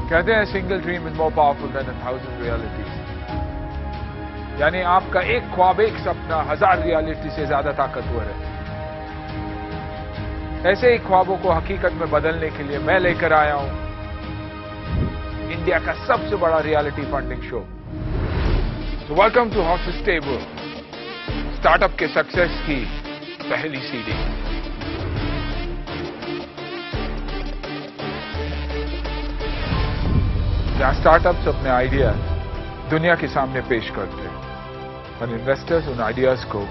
कहते हैं single dream is more powerful than 1000 realities. यानी आपका एक ख्वाब, एक सपना 1000 रियलिटी से ज्यादा ताकतवर है। ऐसे ही ख्वाबों को हकीकत में बदलने के लिए मैं लेकर आया हूं इंडिया का सबसे बड़ा रियलिटी फंडिंग शो। तो welcome to Horses Stable, startup के सक्सेस की पहली सीढ़ी। जहां स्टार्टअप्स अपने आइडिया दुनिया के सामने पेश करते हैं और इन्वेस्टर्स उन आइडियाज को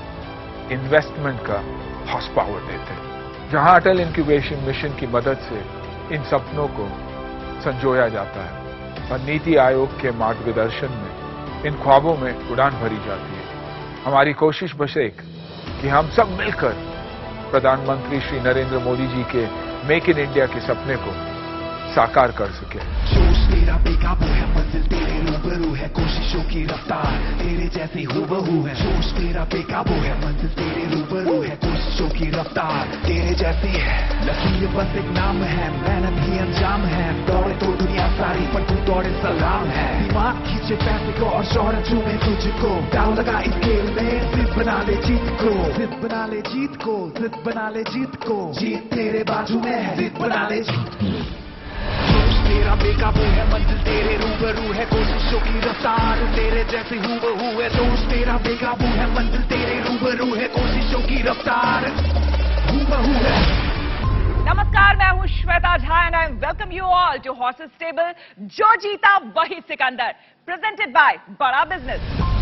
इन्वेस्टमेंट का हॉर्स पावर देते हैं। जहां अटल इंक्यूबेशन मिशन की मदद से इन सपनों को संजोया जाता है और नीति आयोग के मार्गदर्शन में इन ख्वाबों में उड़ान भरी जाती है। हमारी कोशिश बस एक कि हम सब मिलकर प्रधानमंत्री श्री नरेंद्र मोदी जी के मेक इन इंडिया के सपने को साकार कर सके। जोश तेरा बेकाबू है, मंजिल तेरे रूबरू है, कोशिशों की रफ्तार तेरे जैसी हूबहू है। जोश तेरा बेकाबू है, मंजिल तेरे रूबरू है, कोशिशों की रफ्तार तेरे जैसी है। लकीर बस एक नाम है, मेहनत ही अंजाम है। दौड़े तो दुनिया सारी पर तू दौड़े सलाम है। दिमाग खींचे पैसे को और शोहरत चूमे तुझको, दाव लगा इस खेल में, जिद बना ले जीत को, जिद बना ले जीत को, जिद बना ले जीत को। जीत तेरे बाजू में है, जिद बना ले जीत। जोश तेरा बेकाबू है, मंजिल तेरे रूबरू है, कोशिशों की रफ्तार तेरे जैसी हूबहू है। जोश तेरा बेकाबू है, मंजिल तेरे रूबरू है, कोशिशों की रफ्तार हूबहू है। नमस्कार, मैं हूं Shweta Jha and I welcome you all to Horses Stable, जो जीता वही Sikandar, presented by Bada Business.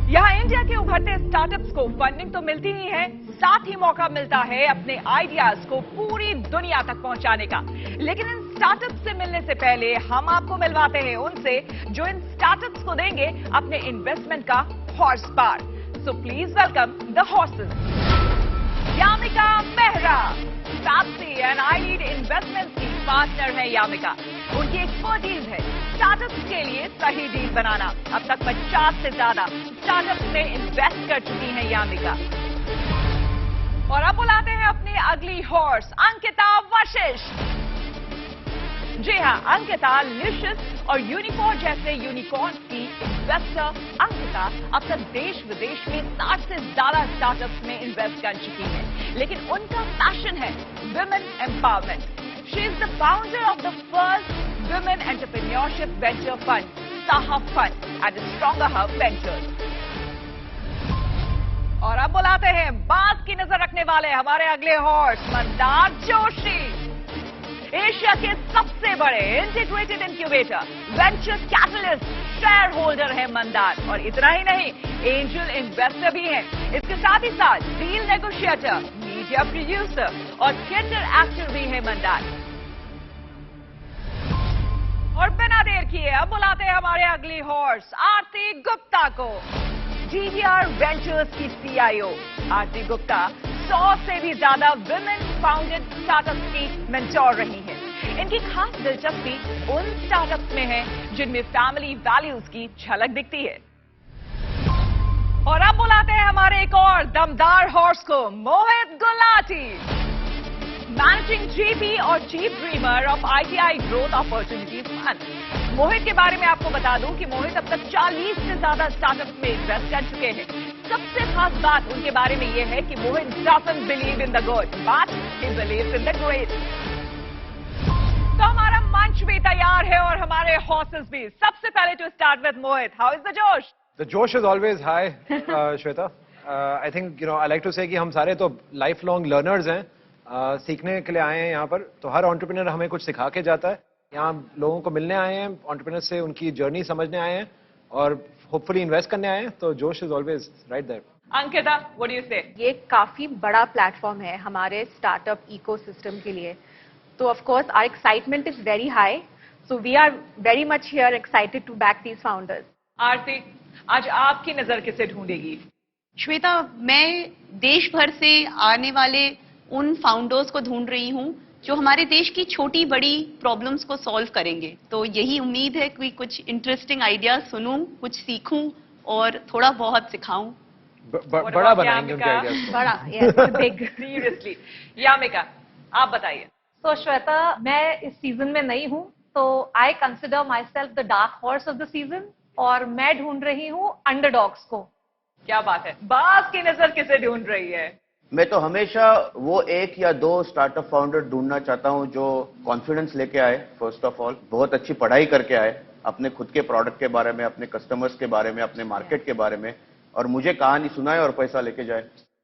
यहाँ इंडिया के उभरते स्टार्टअप्स को फंडिंग तो मिलती ही है, साथ ही मौका मिलता है अपने आइडियाज को पूरी दुनिया तक पहुंचाने का। लेकिन इन स्टार्टअप्स से मिलने से पहले हम आपको मिलवाते हैं उनसे जो इन स्टार्टअप्स को देंगे अपने इन्वेस्टमेंट का horse power. So please welcome the horses. Yamika Mehra, Pepsi and I lead investments की पार्टनर है यामिका। उनकी एक्सपर्टीज है स्टार्टअप्स के लिए सही डील बनाना। अब तक 50 से ज्यादा स्टार्टअप्स में इन्वेस्ट कर चुकी हैं यामिका। और अब बुलाते हैं अपनी अगली हॉर्स अंकिता वशिष्ठ। जी हाँ, अंकिता लिशियस और यूनिकॉर्न जैसे यूनिकॉर्न्स की इन्वेस्टर अंकिता अब तक देश विदेश में 60 से ज्यादा स्टार्टअप्स में इन्वेस्ट कर चुकी है। लेकिन उनका पैशन है women empowerment. She is the founder of the first women entrepreneurship venture fund, Saha fund and stronger hub ventures. और अब बुलाते हैं बात की नजर रखने वाले हमारे अगले हॉर्स मंदार जोशी। एशिया के सबसे बड़े integrated incubator, venture catalyst, share holder है मंदार। और इतना ही नहीं, एंजल इन्वेस्टर भी हैं। इसके साथ ही साथ डील नेगोशिएटर, मीडिया प्रोड्यूसर और थिएटर एक्टर भी है मंदार। और बिना देर किए अब बुलाते हैं हमारे अगली हॉर्स आरती गुप्ता को। डीडीआर वेंचर्स की सीईओ आरती गुप्ता 100 से भी ज्यादा विमेन फाउंडेड स्टार्टअप्स की मेंटोर रही है। इनकी खास दिलचस्पी उन स्टार्टअप्स में है जिनमें फैमिली वैल्यूज की झलक दिखती है। और अब बुलाते हैं हमारे एक और दमदार हॉर्स को, मोहित गुलाटी, मैनेजिंग जीपी और chief dreamer of ITI growth opportunities fund. Mohit के बारे में आपको बता दूं कि मोहित अब तक 40 से ज्यादा स्टार्टअप्स में इन्वेस्ट कर चुके हैं। सबसे खास बात उनके बारे में यह है कि Mohit doesn't believe in the good but he believes in the great. तो हमारा मंच भी तैयार है और हमारे हॉर्सेस भी। सबसे पहले to start with Mohit, how is the josh? The josh is always high Shweta. I think I like to say कि हम सारे तो लाइफ लॉन्ग लर्नर्स हैं, सीखने के लिए आए हैं यहाँ पर। तो हर एंटरप्रेन्योर हमें कुछ सिखा के जाता है। यहाँ लोगों को मिलने आए हैं, एंटरप्रेन्योर से उनकी जर्नी समझने आए हैं और होपफुली इन्वेस्ट करने आए हैं। तो josh is always right there. Ankita, what do you say? ये काफी बड़ा प्लेटफॉर्म है हमारे स्टार्टअप इकोसिस्टम के लिए। तो of course our excitement is very high, so we are very much here excited to back these founders. Aarti, आज आपकी नजर किसे ढूंढेगी? श्वेता, मैं देश भर से आने वाले उन फाउंडर्स को ढूंढ रही हूं जो हमारे देश की छोटी बड़ी प्रॉब्लम्स को सॉल्व करेंगे। तो यही उम्मीद है कि कुछ इंटरेस्टिंग आइडियाज सुनूं, कुछ सीखूं और थोड़ा बहुत सिखाऊं। बड़ा बनाएंगे उनके आइडियाज। बड़ा, yes, big. सीरियसली। यामिका, आप बताइए। तो श्वेता, मैं इस सीजन में नई हूँ, So I consider myself the dark horse of the season और मैं ढूंढ रही हूँ अंडरडॉग्स को। क्या बात है, बाज की नजर किसे ढूंढ रही है? मैं तो हमेशा वो एक या दो स्टार्टअप फाउंडर ढूंढना चाहता हूं जो कॉन्फिडेंस लेके आए, फर्स्ट ऑफ ऑल बहुत अच्छी पढ़ाई करके आए अपने खुद के प्रोडक्ट के बारे में, अपने कस्टमर्स के बारे में, अपने मार्केट के बारे में, और मुझे कहानी सुनाए और पैसा लेके जाए।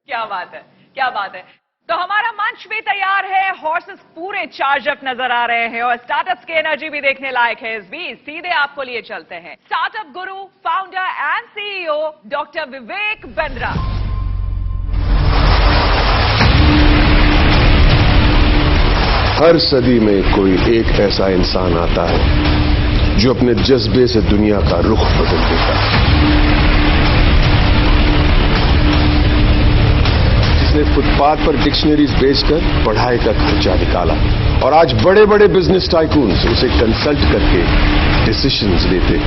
क्या बात है, क्या बात है। तो हमारा मंच भी तैयार है, हॉर्सेस पूरे चार्ज अप नजर आ रहे हैं और स्टार्टअप्स की एनर्जी भी देखने लायक है। इस बीच सीधे आपको लिए चलते हैं startup Guru, founder and CEO doctor Vivek Bindra. हर सदी में कोई एक ऐसा इंसान आता है जो अपने जज्बे से दुनिया का रुख बदल देता है, जिसने फुटपाथ पर डिक्शनरीज बेचकर पढ़ाई का खर्चा निकाला और आज बड़े बड़े बिजनेस टाइकून्स उसे कंसल्ट करके डिसीजंस लेते,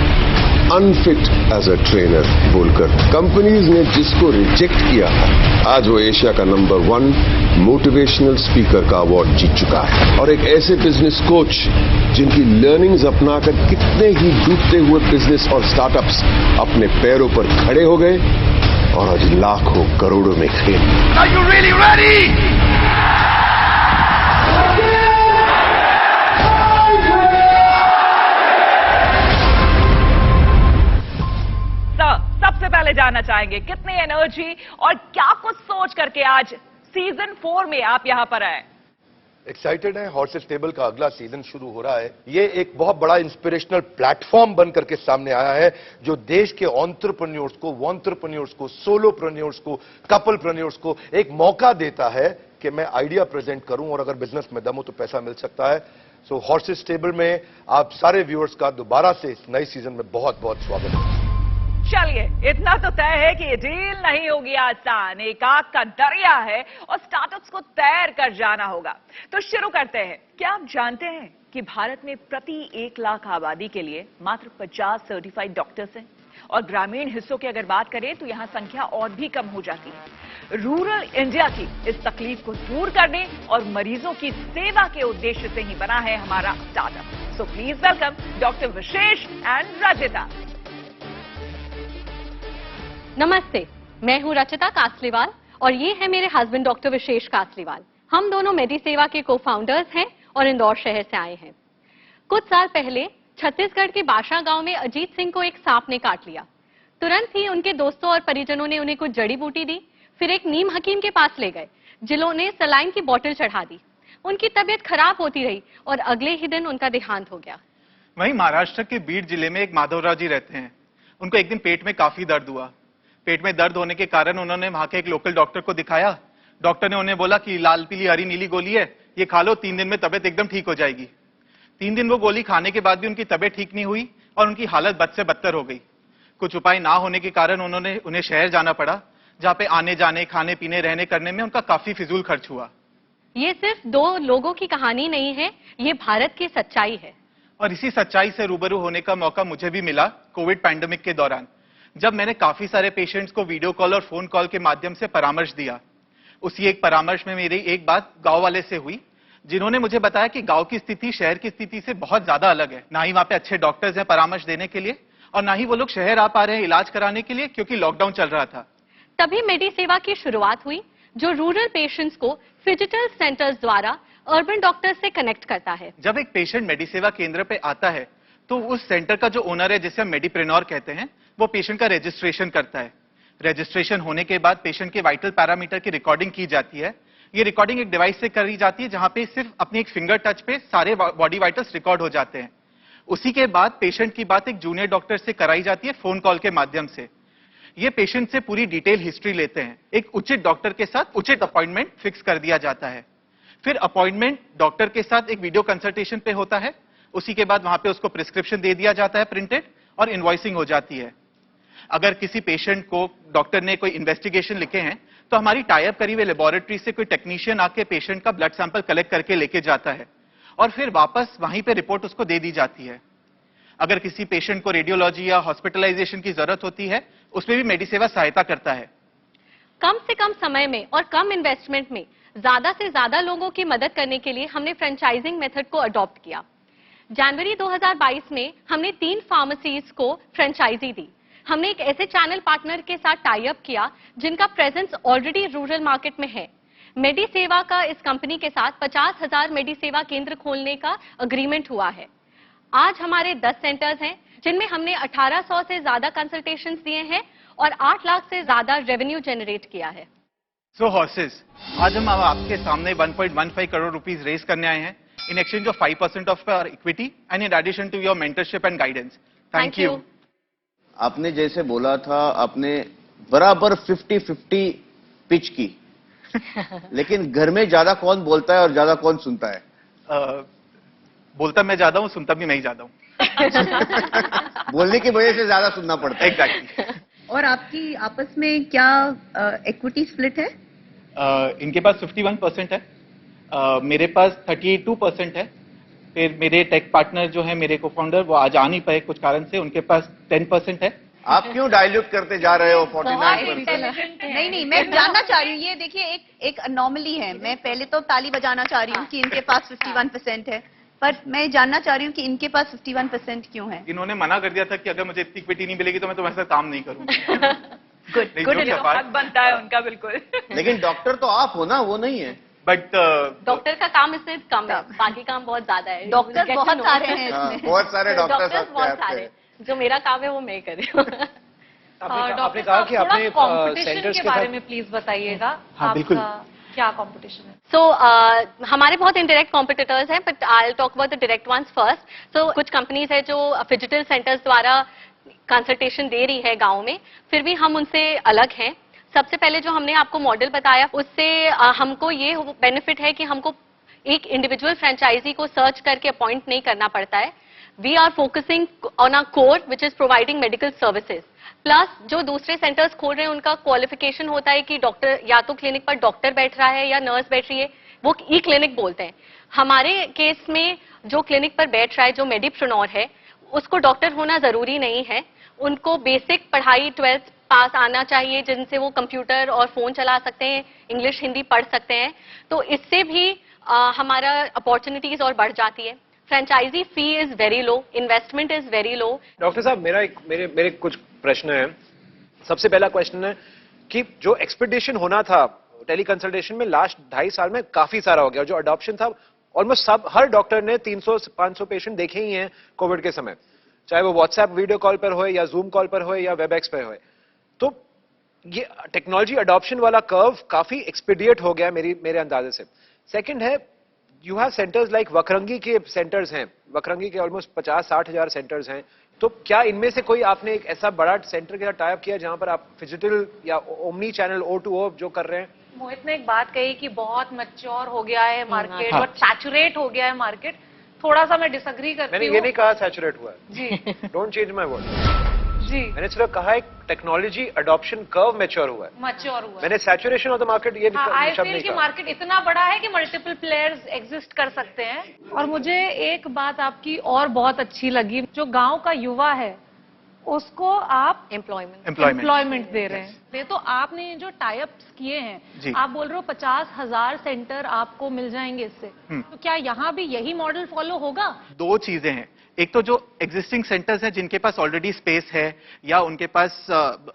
अनफिट एज अ ट्रेनर बोलकर कंपनीज ने जिसको रिजेक्ट किया था, आज वो एशिया का नंबर 1 मोटिवेशनल स्पीकर का अवार्ड जीत चुका है। और एक ऐसे बिजनेस कोच जिनकी लर्निंग्स अपनाकर कितने ही डूबते हुए बिजनेस और स्टार्टअप्स अपने पैरों पर खड़े हो गए और आज लाखों करोड़ों में खेल। Are you really ready? सबसे पहले जानना चाहेंगे कितनी एनर्जी और क्या कुछ सोच करके आज सीजन 4 में आप यहां पर आए? एक्साइटेड है, हॉर्सेस स्टेबल का अगला सीजन शुरू हो रहा है। ये एक बहुत बड़ा इंस्पिरेशनल प्लेटफॉर्म बन करके सामने आया है जो देश के एंटरप्रेन्योर्स को, वॉन्टरप्रेन्योर्स को, सोलोप्रेन्योर्स को, कपलप्रेन्योर्स को एक मौका देता है कि मैं आइडिया प्रेजेंट करूं और अगर बिजनेस में दम हो तो पैसा मिल सकता है। सो हॉर्सेस स्टेबल में आप सारे व्यूअर्स का दोबारा से इस नए सीजन में बहुत बहुत स्वागत है। चलिए, इतना तो तय है कि ये डील नहीं होगी आसान, एक आग का दरिया है और स्टार्टअप्स को तैर कर जाना होगा। तो शुरू करते हैं। क्या आप जानते हैं कि भारत में प्रति 1 लाख आबादी के लिए मात्र 50 सर्टिफाइड डॉक्टर्स हैं और ग्रामीण हिस्सों की अगर बात करें तो यहां संख्या और भी कम हो जाती है। रूरल इंडिया की इस तकलीफ को दूर करने और मरीजों की सेवा के उद्देश्य से ही बना है हमारा startup. So please welcome doctor Vishesh and Rachita. नमस्ते, मैं हूं रचिता कासलीवाल और ये है मेरे हस्बैंड डॉक्टर विशेष कासलीवाल। हम दोनों मेडिसेवा के को-फाउंडर्स हैं और इंदौर शहर से आए हैं। कुछ साल पहले छत्तीसगढ़ के बाशा गांव में अजीत सिंह को एक सांप ने काट लिया। तुरंत ही उनके दोस्तों और परिजनों ने उन्हें कुछ जड़ी बूटी दी, फिर एक नीम हकीम के पास ले गए जिन्होंने सलाइन की बोतल चढ़ा दी। उनकी तबीयत खराब होती रही और अगले ही दिन उनका देहांत हो गया। वहीं महाराष्ट्र के बीड जिले में एक माधवराव जी रहते हैं। उनको एक दिन पेट में काफी दर्द हुआ। पेट में दर्द होने के कारण उन्होंने वहां के एक लोकल डॉक्टर को दिखाया। डॉक्टर ने उन्हें बोला कि लाल पीली हरी नीली गोली है, ये खा लो, 3 दिन में तबीयत एकदम ठीक हो जाएगी। 3 दिन वो गोली खाने के बाद भी उनकी तबीयत ठीक नहीं हुई और उनकी हालत बद से बदतर हो गई। कुछ उपाय ना होने के कारण उन्हें शहर जाना पड़ा, जहां पे आने जाने, खाने पीने, रहने करने में उनका काफी फिजूल खर्च हुआ। ये सिर्फ 2 लोगों की कहानी नहीं है, ये भारत की सच्चाई है। और इसी सच्चाई से रूबरू होने का मौका मुझे भी मिला कोविड पैंडेमिक के दौरान, जब मैंने काफी सारे पेशेंट्स को वीडियो कॉल और फोन कॉल के माध्यम से परामर्श दिया। उसी एक परामर्श में मेरी एक बात गांव वाले से हुई, जिन्होंने मुझे बताया कि गांव की स्थिति शहर की स्थिति से बहुत ज्यादा अलग है। ना ही वहां पे अच्छे डॉक्टर्स हैं परामर्श देने के लिए और ना ही वो लोग शहर आ पा रहे हैं इलाज कराने के लिए, क्योंकि लॉकडाउन चल रहा था। तभी मेडिसेवा की शुरुआत हुई, जो रूरल पेशेंट्स को फिजिटल सेंटर्स द्वारा अर्बन डॉक्टर्स से कनेक्ट करता है। जब एक पेशेंट मेडिसेवा केंद्र पे आता है तो उस सेंटर का जो ओनर है, जिसे हम मेडिप्रेन्योर कहते हैं, वो पेशेंट का रजिस्ट्रेशन करता है। रजिस्ट्रेशन होने के बाद पेशेंट के वाइटल पैरामीटर की रिकॉर्डिंग की जाती है। ये रिकॉर्डिंग एक डिवाइस से करी जाती है जहां पे सिर्फ अपनी एक फिंगर टच पे सारे बॉडी वाइटल्स रिकॉर्ड हो जाते हैं। उसी के बाद पेशेंट की बात एक जूनियर डॉक्टर से कराई जाती है फोन कॉल के माध्यम से। ये पेशेंट से पूरी डिटेल हिस्ट्री लेते हैं। एक उचित डॉक्टर के साथ उचित अपॉइंटमेंट फिक्स कर दिया जाता है। फिर अपॉइंटमेंट डॉक्टर के साथ एक वीडियो कंसल्टेशन पे होता है। उसी के बाद वहां पे उसको प्रिस्क्रिप्शन दे दिया जाता है प्रिंटेड, और इनवॉइसिंग हो जाती है। अगर किसी पेशेंट को डॉक्टर ने कोई इन्वेस्टिगेशन लिखे हैं तो हमारी टाई अप करी हुई लेबोरेटरी से कोई टेक्नीशियन आके पेशेंट का ब्लड सैंपल कलेक्ट करके लेके जाता है और फिर वापस वहीं पे रिपोर्ट उसको दे दी जाती है। अगर किसी पेशेंट को रेडियोलॉजी या हॉस्पिटलाइजेशन की जरूरत होती है, उसमें भी मेडिसेवा सहायता करता है। कम से कम समय में और कम इन्वेस्टमेंट में ज्यादा से ज्यादा लोगों की मदद करने के लिए हमने फ्रेंचाइजिंग मेथड को अडॉप्ट किया। जनवरी 2022 में हमने 3 फार्मेसीज को फ्रेंचाइजी दी। हमने एक ऐसे चैनल पार्टनर के साथ टाई अप किया जिनका प्रेजेंस ऑलरेडी रूरल मार्केट में है। मेडी सेवा का इस कंपनी के साथ 50,000 मेडी सेवा केंद्र खोलने का अग्रीमेंट हुआ है। आज हमारे 10 सेंटर्स हैं जिनमें हमने 1800 से ज्यादा कंसल्टेशंस दिए हैं और 8 लाख से ज्यादा रेवेन्यू जनरेट किया है। सो हॉर्सेस, आज हम आपके सामने 1.15 करोड़ रुपीस रेज करने आए हैं in exchange of 5% of your equity and in addition to your mentorship and guidance. Thank you. आपने जैसे बोला था, आपने बराबर 50-50 पिच की, लेकिन घर में ज्यादा कौन बोलता है और ज्यादा कौन सुनता है? बोलता मैं ज्यादा हूँ, सुनता भी मैं ही ज्यादा हूँ। बोलने की वजह से ज्यादा सुनना पड़ता है। एग्जैक्टली। और आपकी आपस में क्या इक्विटी स्प्लिट है? इनके पास 51% है, मेरे पास 32% है। फिर मेरे टेक पार्टनर जो है, मेरे को फाउंडर, वो आज आ नहीं पाए कुछ कारण से, उनके पास 10% है। आप क्यों डाइल्यूट करते जा रहे हो 49%? नहीं, मैं जानना चाह रही हूँ, ये देखिए एक अनोमली है। मैं पहले तो ताली बजाना चाह रही हूँ कि इनके पास 51% है, पर मैं जानना चाह रही हूँ कि इनके पास 51% क्यों है? इन्होंने मना कर दिया था कि अगर मुझे इतनी इक्विटी नहीं मिलेगी तो मैं तुम्हारे साथ काम नहीं करूंगा। गुड हक बनता है उनका, बिल्कुल। लेकिन डॉक्टर तो आप हो ना, वो नहीं है। बट डॉक्टर का काम इससे कम है, बाकी काम बहुत ज्यादा है। डॉक्टर बहुत सारे हैं हाँ, इसमें। बहुत सारे डॉक्टर्स बहुत सारे। जो मेरा काम है वो मैं कर रही हूँ। आपने कहा कि आपने सेंटर्स के बारे में प्लीज बताइएगा। हाँ, बिल्कुल। क्या कंपटीशन है? हमारे बहुत इंडायरेक्ट कॉम्पिटिटर्स हैं, but I will talk about the direct ones first. So कुछ कंपनीज है जो फिजिटल सेंटर्स द्वारा कंसल्टेशन दे रही है गांव में, फिर भी हम उनसे अलग हैं। सबसे पहले जो हमने आपको मॉडल बताया, उससे हमको ये बेनिफिट है कि हमको एक इंडिविजुअल फ्रेंचाइजी को सर्च करके अपॉइंट नहीं करना पड़ता है। We are focusing on a core which is providing medical services. Plus जो दूसरे सेंटर्स खोल रहे हैं उनका क्वालिफिकेशन होता है कि डॉक्टर या तो क्लिनिक पर डॉक्टर बैठ रहा है या नर्स बैठ रही है, वो ई क्लिनिक बोलते हैं। हमारे केस में जो क्लिनिक पर बैठ रहा है, जो मेडिप्रेन्योर है, उसको डॉक्टर होना जरूरी नहीं है। उनको बेसिक पढ़ाई 12th पास आना चाहिए, जिनसे वो कंप्यूटर और फोन चला सकते हैं, इंग्लिश हिंदी पढ़ सकते हैं। तो इससे भी हमारा अपॉर्चुनिटीज और बढ़ जाती है। Franchise fee is very low, investment is very low. Doctor साहब, मेरे कुछ प्रश्न हैं। सबसे पहला क्वेश्चन है कि जो एक्सपेक्टेशन होना था टेली कंसल्टेशन में लास्ट 2.5 साल में काफी सारा हो गया। जो अडॉप्शन था, ऑलमोस्ट हर डॉक्टर ने 300-500 पेशेंट देखे ही हैं कोविड के समय, चाहे वो व्हाट्सएप वीडियो कॉल पर हो या जूम कॉल पर हो या वेबएक्स पर हो। तो ये टेक्नोलॉजी अडॉप्शन वाला कर्व काफी एक्सपीडिएट हो गया मेरे अंदाजे से। सेकंड है, यू हैव सेंटर्स लाइक वकरंगी के सेंटर्स हैं, वकरंगी के ऑलमोस्ट 50-60 हजार सेंटर्स हैं। तो क्या इनमें से कोई आपने एक ऐसा बड़ा सेंटर के साथ टाई अप किया जहां पर आप फिजिटल या ओमनी चैनल O2O जो कर रहे हैं? मोहित ने एक बात कही कि बहुत मैच्योर हो गया है मार्केट, हाँ। बहुत सैचुरेट हो गया है मार्केट। थोड़ा सा मैं डिसएग्री करती हूँ। मैंने ये नहीं कहा सैचुरेट हुआ है जी डोंट चेंज माय वर्ड। जी, मैंने सिर्फ कहा एक टेक्नोलॉजी अडॉप्शन कर्व मैच्योर हुआ है। मैच्योर हुआ है। मैंने सैचुरेशन ऑफ द मार्केट ये आई शब्द फील नहीं कि कहा। मार्केट इतना बड़ा है कि मल्टीपल प्लेयर्स एग्जिस्ट कर सकते हैं। और मुझे एक बात आपकी और बहुत अच्छी लगी, जो गांव का युवा है उसको आप एम्प्लॉयमेंट दे रहे हैं। तो आपने ये जो टाई अप्स किए हैं, आप बोल रहे हो 50,000 सेंटर आपको मिल जाएंगे इससे, तो क्या यहाँ भी यही मॉडल फॉलो होगा? 2 चीजें हैं। एक तो जो एग्जिस्टिंग सेंटर्स हैं जिनके पास ऑलरेडी स्पेस है या उनके पास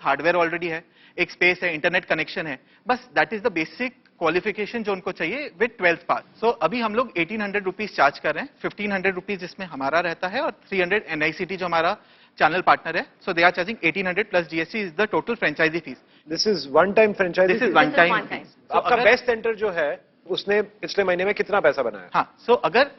हार्डवेयर ऑलरेडी है, एक स्पेस है, इंटरनेट कनेक्शन है, बस that is the basic qualification जो उनको चाहिए विद 12th पास। सो अभी हम लोग 1800 रुपीज चार्ज कर रहे हैं, 1500 रुपीज इसमें हमारा रहता है और 300 NICT जो हमारा चैनल पार्टनर है। So they are charging 1800 plus GST is the total franchise fee. This is one time franchise. This is one time. आपका बेस्ट सेंटर जो है उसने पिछले महीने में कितना पैसा बनाया? हाँ, सो अगर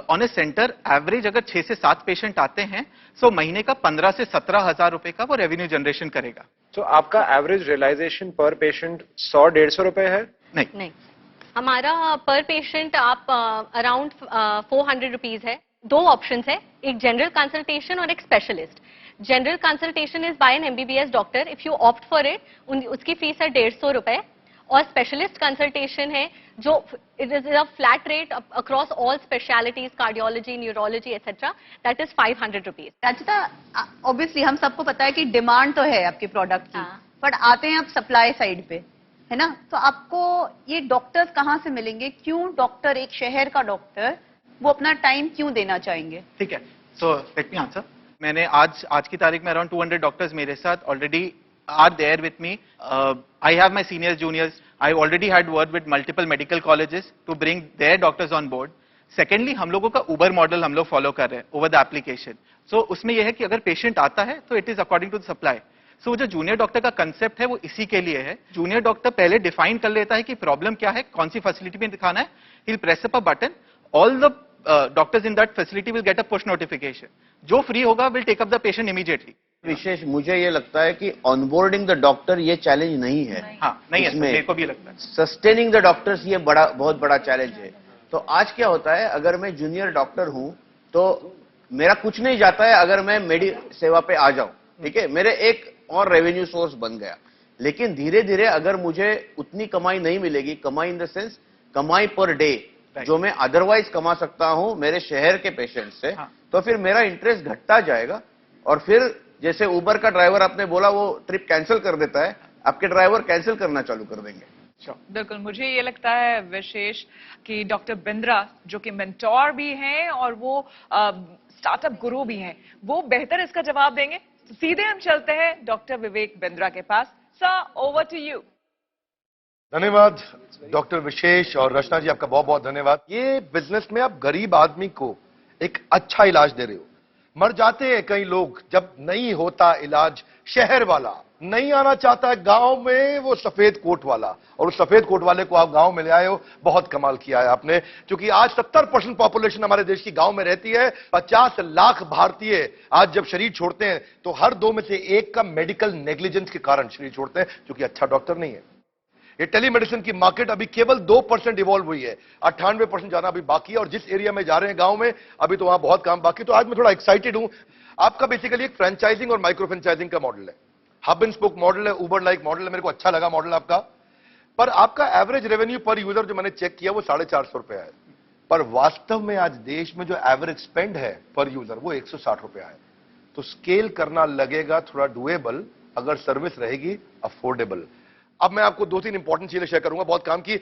ऑन ए सेंटर एवरेज अगर 6 से 7 पेशेंट आते हैं, सो महीने का 15 से 17 हजार रुपए का वो रेवेन्यू जनरेशन करेगा। तो आपका एवरेज रियलाइजेशन पर पेशेंट 100-150 रुपए है? नहीं, हमारा पर पेशेंट आप अराउंड 400 रुपीज है। 2 ऑप्शन है, एक जनरल कंसल्टेशन और एक specialist. General consultation is by an MBBS doctor. If you opt for it, उसकी फीस है 150 रुपए। और स्पेशलिस्ट कंसल्टेशन है जो it is a flat rate across all specialities, cardiology, neurology etcetera, that is 500 rupees. Rachita, obviously हम सबको पता है कि डिमांड तो है आपके प्रोडक्ट की, बट आते हैं आप सप्लाई साइड पे, है ना? तो आपको ये डॉक्टर्स कहाँ से मिलेंगे? क्यों डॉक्टर, एक शहर का डॉक्टर वो अपना टाइम क्यों देना चाहेंगे? ठीक है, सो लेट मी आंसर। मैंने आज की तारीख में अराउंड 200 डॉक्टर्स मेरे साथ already are there with me. I have my seniors juniors, I already had word with multiple medical colleges to bring their doctors on board. Secondly, हम लोगों का उबर मॉडल हम लोग फॉलो कर रहे हैं ओवर द एप्लीकेशन। सो उसमें यह है कि अगर पेशेंट आता है तो it is according to the supply. So जो जूनियर डॉक्टर का कंसेप्ट है वो इसी के लिए है। जूनियर डॉक्टर पहले डिफाइन कर लेता है कि प्रॉब्लम क्या है, कौन सी फैसिलिटी में दिखाना है, he will press a button, all the doctors in that facility will get a push notification. जो फ्री होगा will take up the patient immediately. Vishesh मुझे ये लगता है कि ऑनबोर्डिंग द डॉक्टर ये चैलेंज नहीं है। हाँ, नहीं है, मेरे को भी लगता है। सस्टेनिंग द डॉक्टर्स ये बहुत बड़ा चैलेंज है। तो आज क्या होता है, अगर मैं जूनियर डॉक्टर हूं तो मेरा कुछ नहीं जाता है अगर मैं मेडी सेवा पे आ जाऊं, ठीक है, मेरे एक और रेवेन्यू सोर्स बन गया। लेकिन धीरे धीरे अगर मुझे उतनी कमाई नहीं मिलेगी, कमाई इन द सेंस कमाई पर डे जो मैं अदरवाइज कमा सकता हूं मेरे शहर के पेशेंट से, तो फिर मेरा इंटरेस्ट घटता जाएगा। और फिर जैसे उबर का ड्राइवर आपने बोला वो ट्रिप कैंसिल कर देता है, आपके ड्राइवर कैंसिल करना चालू कर देंगे। बिल्कुल, मुझे ये लगता है विशेष कि डॉक्टर बिंद्रा जो कि मेंटोर भी हैं और वो स्टार्टअप गुरु भी हैं, वो बेहतर इसका जवाब देंगे। तो सीधे हम चलते हैं डॉक्टर विवेक बिंद्रा के पास। Sir, over to you. धन्यवाद डॉक्टर विशेष और रचना जी, आपका बहुत बहुत धन्यवाद। ये बिजनेस में आप गरीब आदमी को एक अच्छा इलाज दे रहे हो। मर जाते हैं कई लोग जब नहीं होता इलाज। शहर वाला नहीं आना चाहता है गांव में, वो सफेद कोट वाला, और उस सफेद कोट वाले को आप गांव में ले आए हो। बहुत कमाल किया है आपने, क्योंकि आज 70% पॉपुलेशन हमारे देश की गांव में रहती है। 50 लाख भारतीय आज जब शरीर छोड़ते हैं तो हर 2 में से 1 का मेडिकल नेग्लिजेंस के कारण शरीर छोड़ते हैं, क्योंकि अच्छा डॉक्टर नहीं है। ये टेलीमेडिसिन की मार्केट अभी केवल 2% इवॉल्व हुई है, 98% जाना अभी बाकी है। और जिस एरिया में जा रहे हैं गांव में, अभी तो वहां बहुत काम बाकी। तो आज मैं थोड़ा एक्साइटेड हूं। आपका बेसिकली एक फ्रेंचाइजिंग और माइक्रो फ्रेंचाइजिंग का मॉडल है, हब एंड स्पोक मॉडल है, उबर लाइक मॉडल है। मेरे को अच्छा लगा मॉडल आपका। पर आपका एवरेज रेवेन्यू पर यूजर जो मैंने चेक किया वो 450 रुपया है, पर वास्तव में आज देश में जो एवरेज स्पेंड है पर यूजर वो 160 रुपया है। तो स्केल करना लगेगा थोड़ा डुएबल, अगर सर्विस रहेगी अफोर्डेबल। अब मैं आपको 2-3 इंपॉर्टेंट चीजें शेयर करूंगा, बहुत काम की।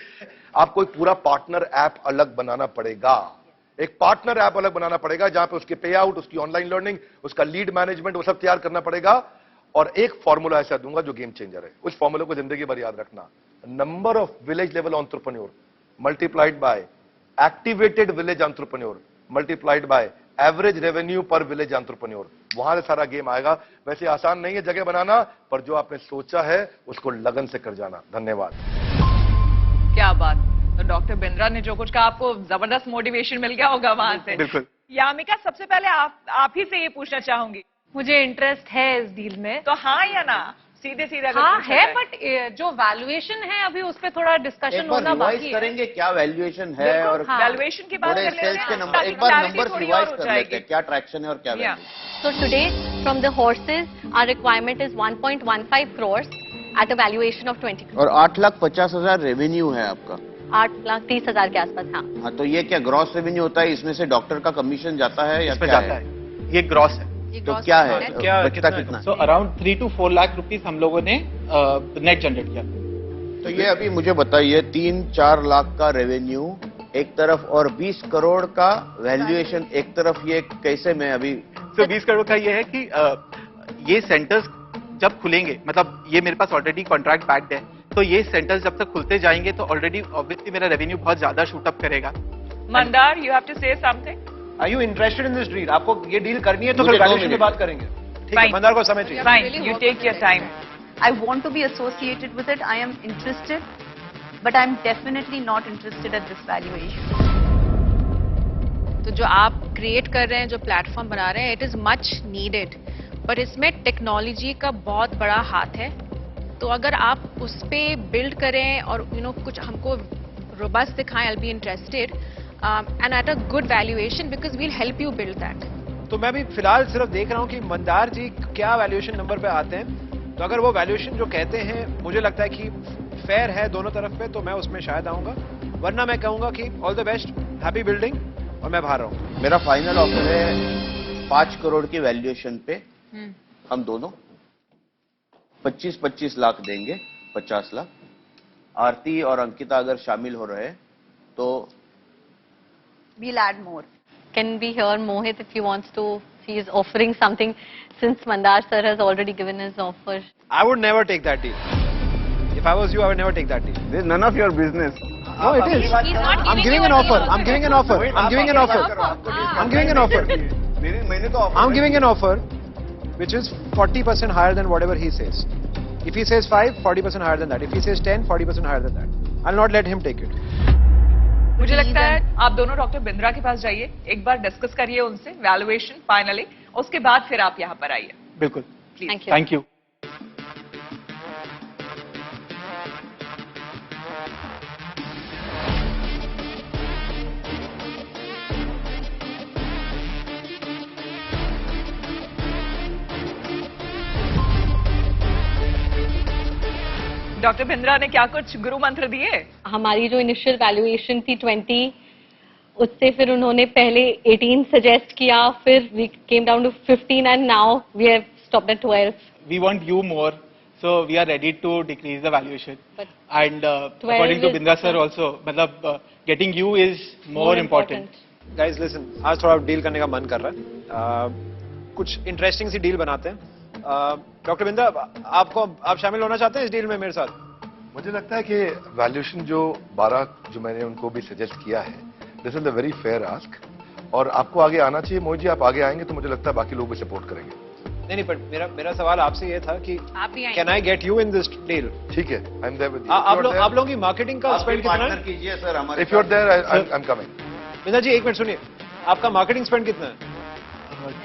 आपको एक पूरा पार्टनर ऐप अलग बनाना पड़ेगा, एक पार्टनर ऐप अलग बनाना पड़ेगा, जहां पे उसके पे आउट, उसकी ऑनलाइन लर्निंग, उसका लीड मैनेजमेंट, वो सब तैयार करना पड़ेगा। और एक फॉर्मूला ऐसा दूंगा जो गेम चेंजर है, उस फॉर्मूले को जिंदगी भर याद रखना। Number of village level entrepreneur multiplied by activated village entrepreneur multiplied by average revenue पर विलेज एंटरप्रेन्योर, वहां से सारा गेम आएगा। वैसे आसान नहीं है जगह बनाना, पर जो आपने सोचा है उसको लगन से कर जाना। धन्यवाद। क्या बात, तो डॉक्टर बिंद्रा ने जो कुछ कहा, आपको जबरदस्त मोटिवेशन मिल गया होगा वहां से। बिल्कुल। यामिका, सबसे पहले आप ही से ये पूछना चाहूंगी, मुझे इंटरेस्ट है इस डील में, तो हाँ या ना, सीधे सीधे अगर हाँ पूछा है, जाए। बट जो वैल्यूएशन है अभी उस पर थोड़ा डिस्कशन एक बार होना रिवाइज बाकी है। करेंगे क्या वैल्यूएशन है, बिल्कुल, और हाँ। वैल्यूएशन की बात थोड़े कर लेते सेल्स के हैं, नंबर, ताकि एक बार clarity नंबर थोड़ी रिवाइज और हो कर लेते जाएगी। हैं, क्या ट्रैक्शन है और क्या Yeah. Value. So today, from the horses, our requirement is 1.15 crores at a valuation of 20 crores. और 8,50,000 रेवेन्यू है आपका। 8,30,000 के आसपास, हाँ। हाँ, तो ये क्या ग्रॉस रेवेन्यू होता है, इसमें से डॉक्टर का कमीशन जाता है या इसमें क्या जाता है? है, ये ग्रॉस है। तो क्या है, बचता कितना? So around 3 to 4 lakh rupees हम लोगों ने नेट जनरेट किया। तो ये अभी मुझे बताइए, 3-4 लाख का रेवेन्यू एक तरफ और 20 करोड़ का वैल्यूएशन एक तरफ, ये कैसे मैं अभी। तो 20 करोड़ का ये है कि ये सेंटर्स जब खुलेंगे, मतलब ये मेरे पास ऑलरेडी कॉन्ट्रैक्ट बैक्ड है, तो ये सेंटर्स जब तक खुलते जाएंगे तो ऑलरेडी ऑब्वियसली मेरा रेवेन्यू बहुत ज्यादा शूट अप करेगा। Mandar, you have to say something. Are you interested in this deal? आपको ये डील करनी है तो मुझे फिर 2 वैल्यूएशन में मिनट। बात करेंगे। ठीक है, Fine. मंदार को समय चाहिए। Fine, you take your time. I want to be associated with it. I am interested, but I'm definitely not interested at this valuation. तो जो आप क्रिएट कर रहे हैं, जो प्लेटफॉर्म बना रहे हैं, इट इज मच नीडेड, पर इसमें टेक्नोलॉजी का बहुत बड़ा हाथ है। तो अगर आप उस पे बिल्ड करें और कुछ हमको रोबस्ट दिखाएं, I be interested and at a good valuation, because we'll help you build that. तो मैं भी फिलहाल सिर्फ देख रहा हूँ कि मंदार जी क्या वैल्यूएशन नंबर पे आते हैं। तो अगर वो वैल्यूएशन जो कहते हैं मुझे लगता है कि फेयर है दोनों तरफ पे, तो मैं उसमें शायद आऊंगा, वरना मैं कहूंगा कि all the best, happy building, और मैं बाहर रहूंगा। मेरा फाइनल ऑफर है 5 करोड़ की वैल्यूएशन पे हम दोनों 25-25 लाख देंगे, 50 लाख। आरती और अंकिता अगर शामिल हो रहे हैं तो we'll add more. Can we hear Mohit if he wants to? He is offering something since Mandar sir has already given his offer. I would never take that deal. If I was you, I would never take that deal. This is none of your business. No, it is. I'm giving an offer. I'm giving an offer. I'm giving an offer. I'm giving an offer. I'm giving an offer which is 40% higher than whatever he says. If he says 5, 40% higher than that. If he says 10, 40% higher than that. I'll not let him take it. मुझे लगता है आप दोनों doctor Bindra के पास जाइए, एक बार discuss करिए उनसे वैल्यूएशन फाइनली, उसके बाद फिर आप यहाँ पर आइए. बिल्कुल. Thank you. डॉक्टर बिंद्रा ने क्या कुछ गुरु मंत्र दिए? हमारी जो इनिशियल वैल्यूएशन थी 20, उससे फिर उन्होंने पहले 18 सजेस्ट किया, फिर we came down to 15 and now we have stopped at 12. We want you more, so we are ready to decrease the valuation. But And according to Bindra sir also, मतलब getting you is more important. Guys, listen. आज थोड़ा deal करने का मन कर रहा है. कुछ इंटरेस्टिंग सी डील बनाते हैं. डॉक्टर बिंद्रा, आप शामिल होना चाहते हैं इस डील में मेरे साथ? मुझे लगता है कि वैल्यूएशन जो 12 जो मैंने उनको भी सजेस्ट किया है, this is a very fair ask, और आपको आगे आना चाहिए. मोहित जी, आप आगे आएंगे तो मुझे लगता है बाकी लोग भी सपोर्ट करेंगे. नहीं, पर मेरा सवाल आपसे ये था कि can I get you in this deal? ठीक है, I am there with you. आप लोगों की मार्केटिंग का स्पेंड कितना है? कीजिए सर हमारे. If you are there, I am coming. Bindra ji, एक मिनट सुनिए. आपका मार्केटिंग स्पेंड कितना है?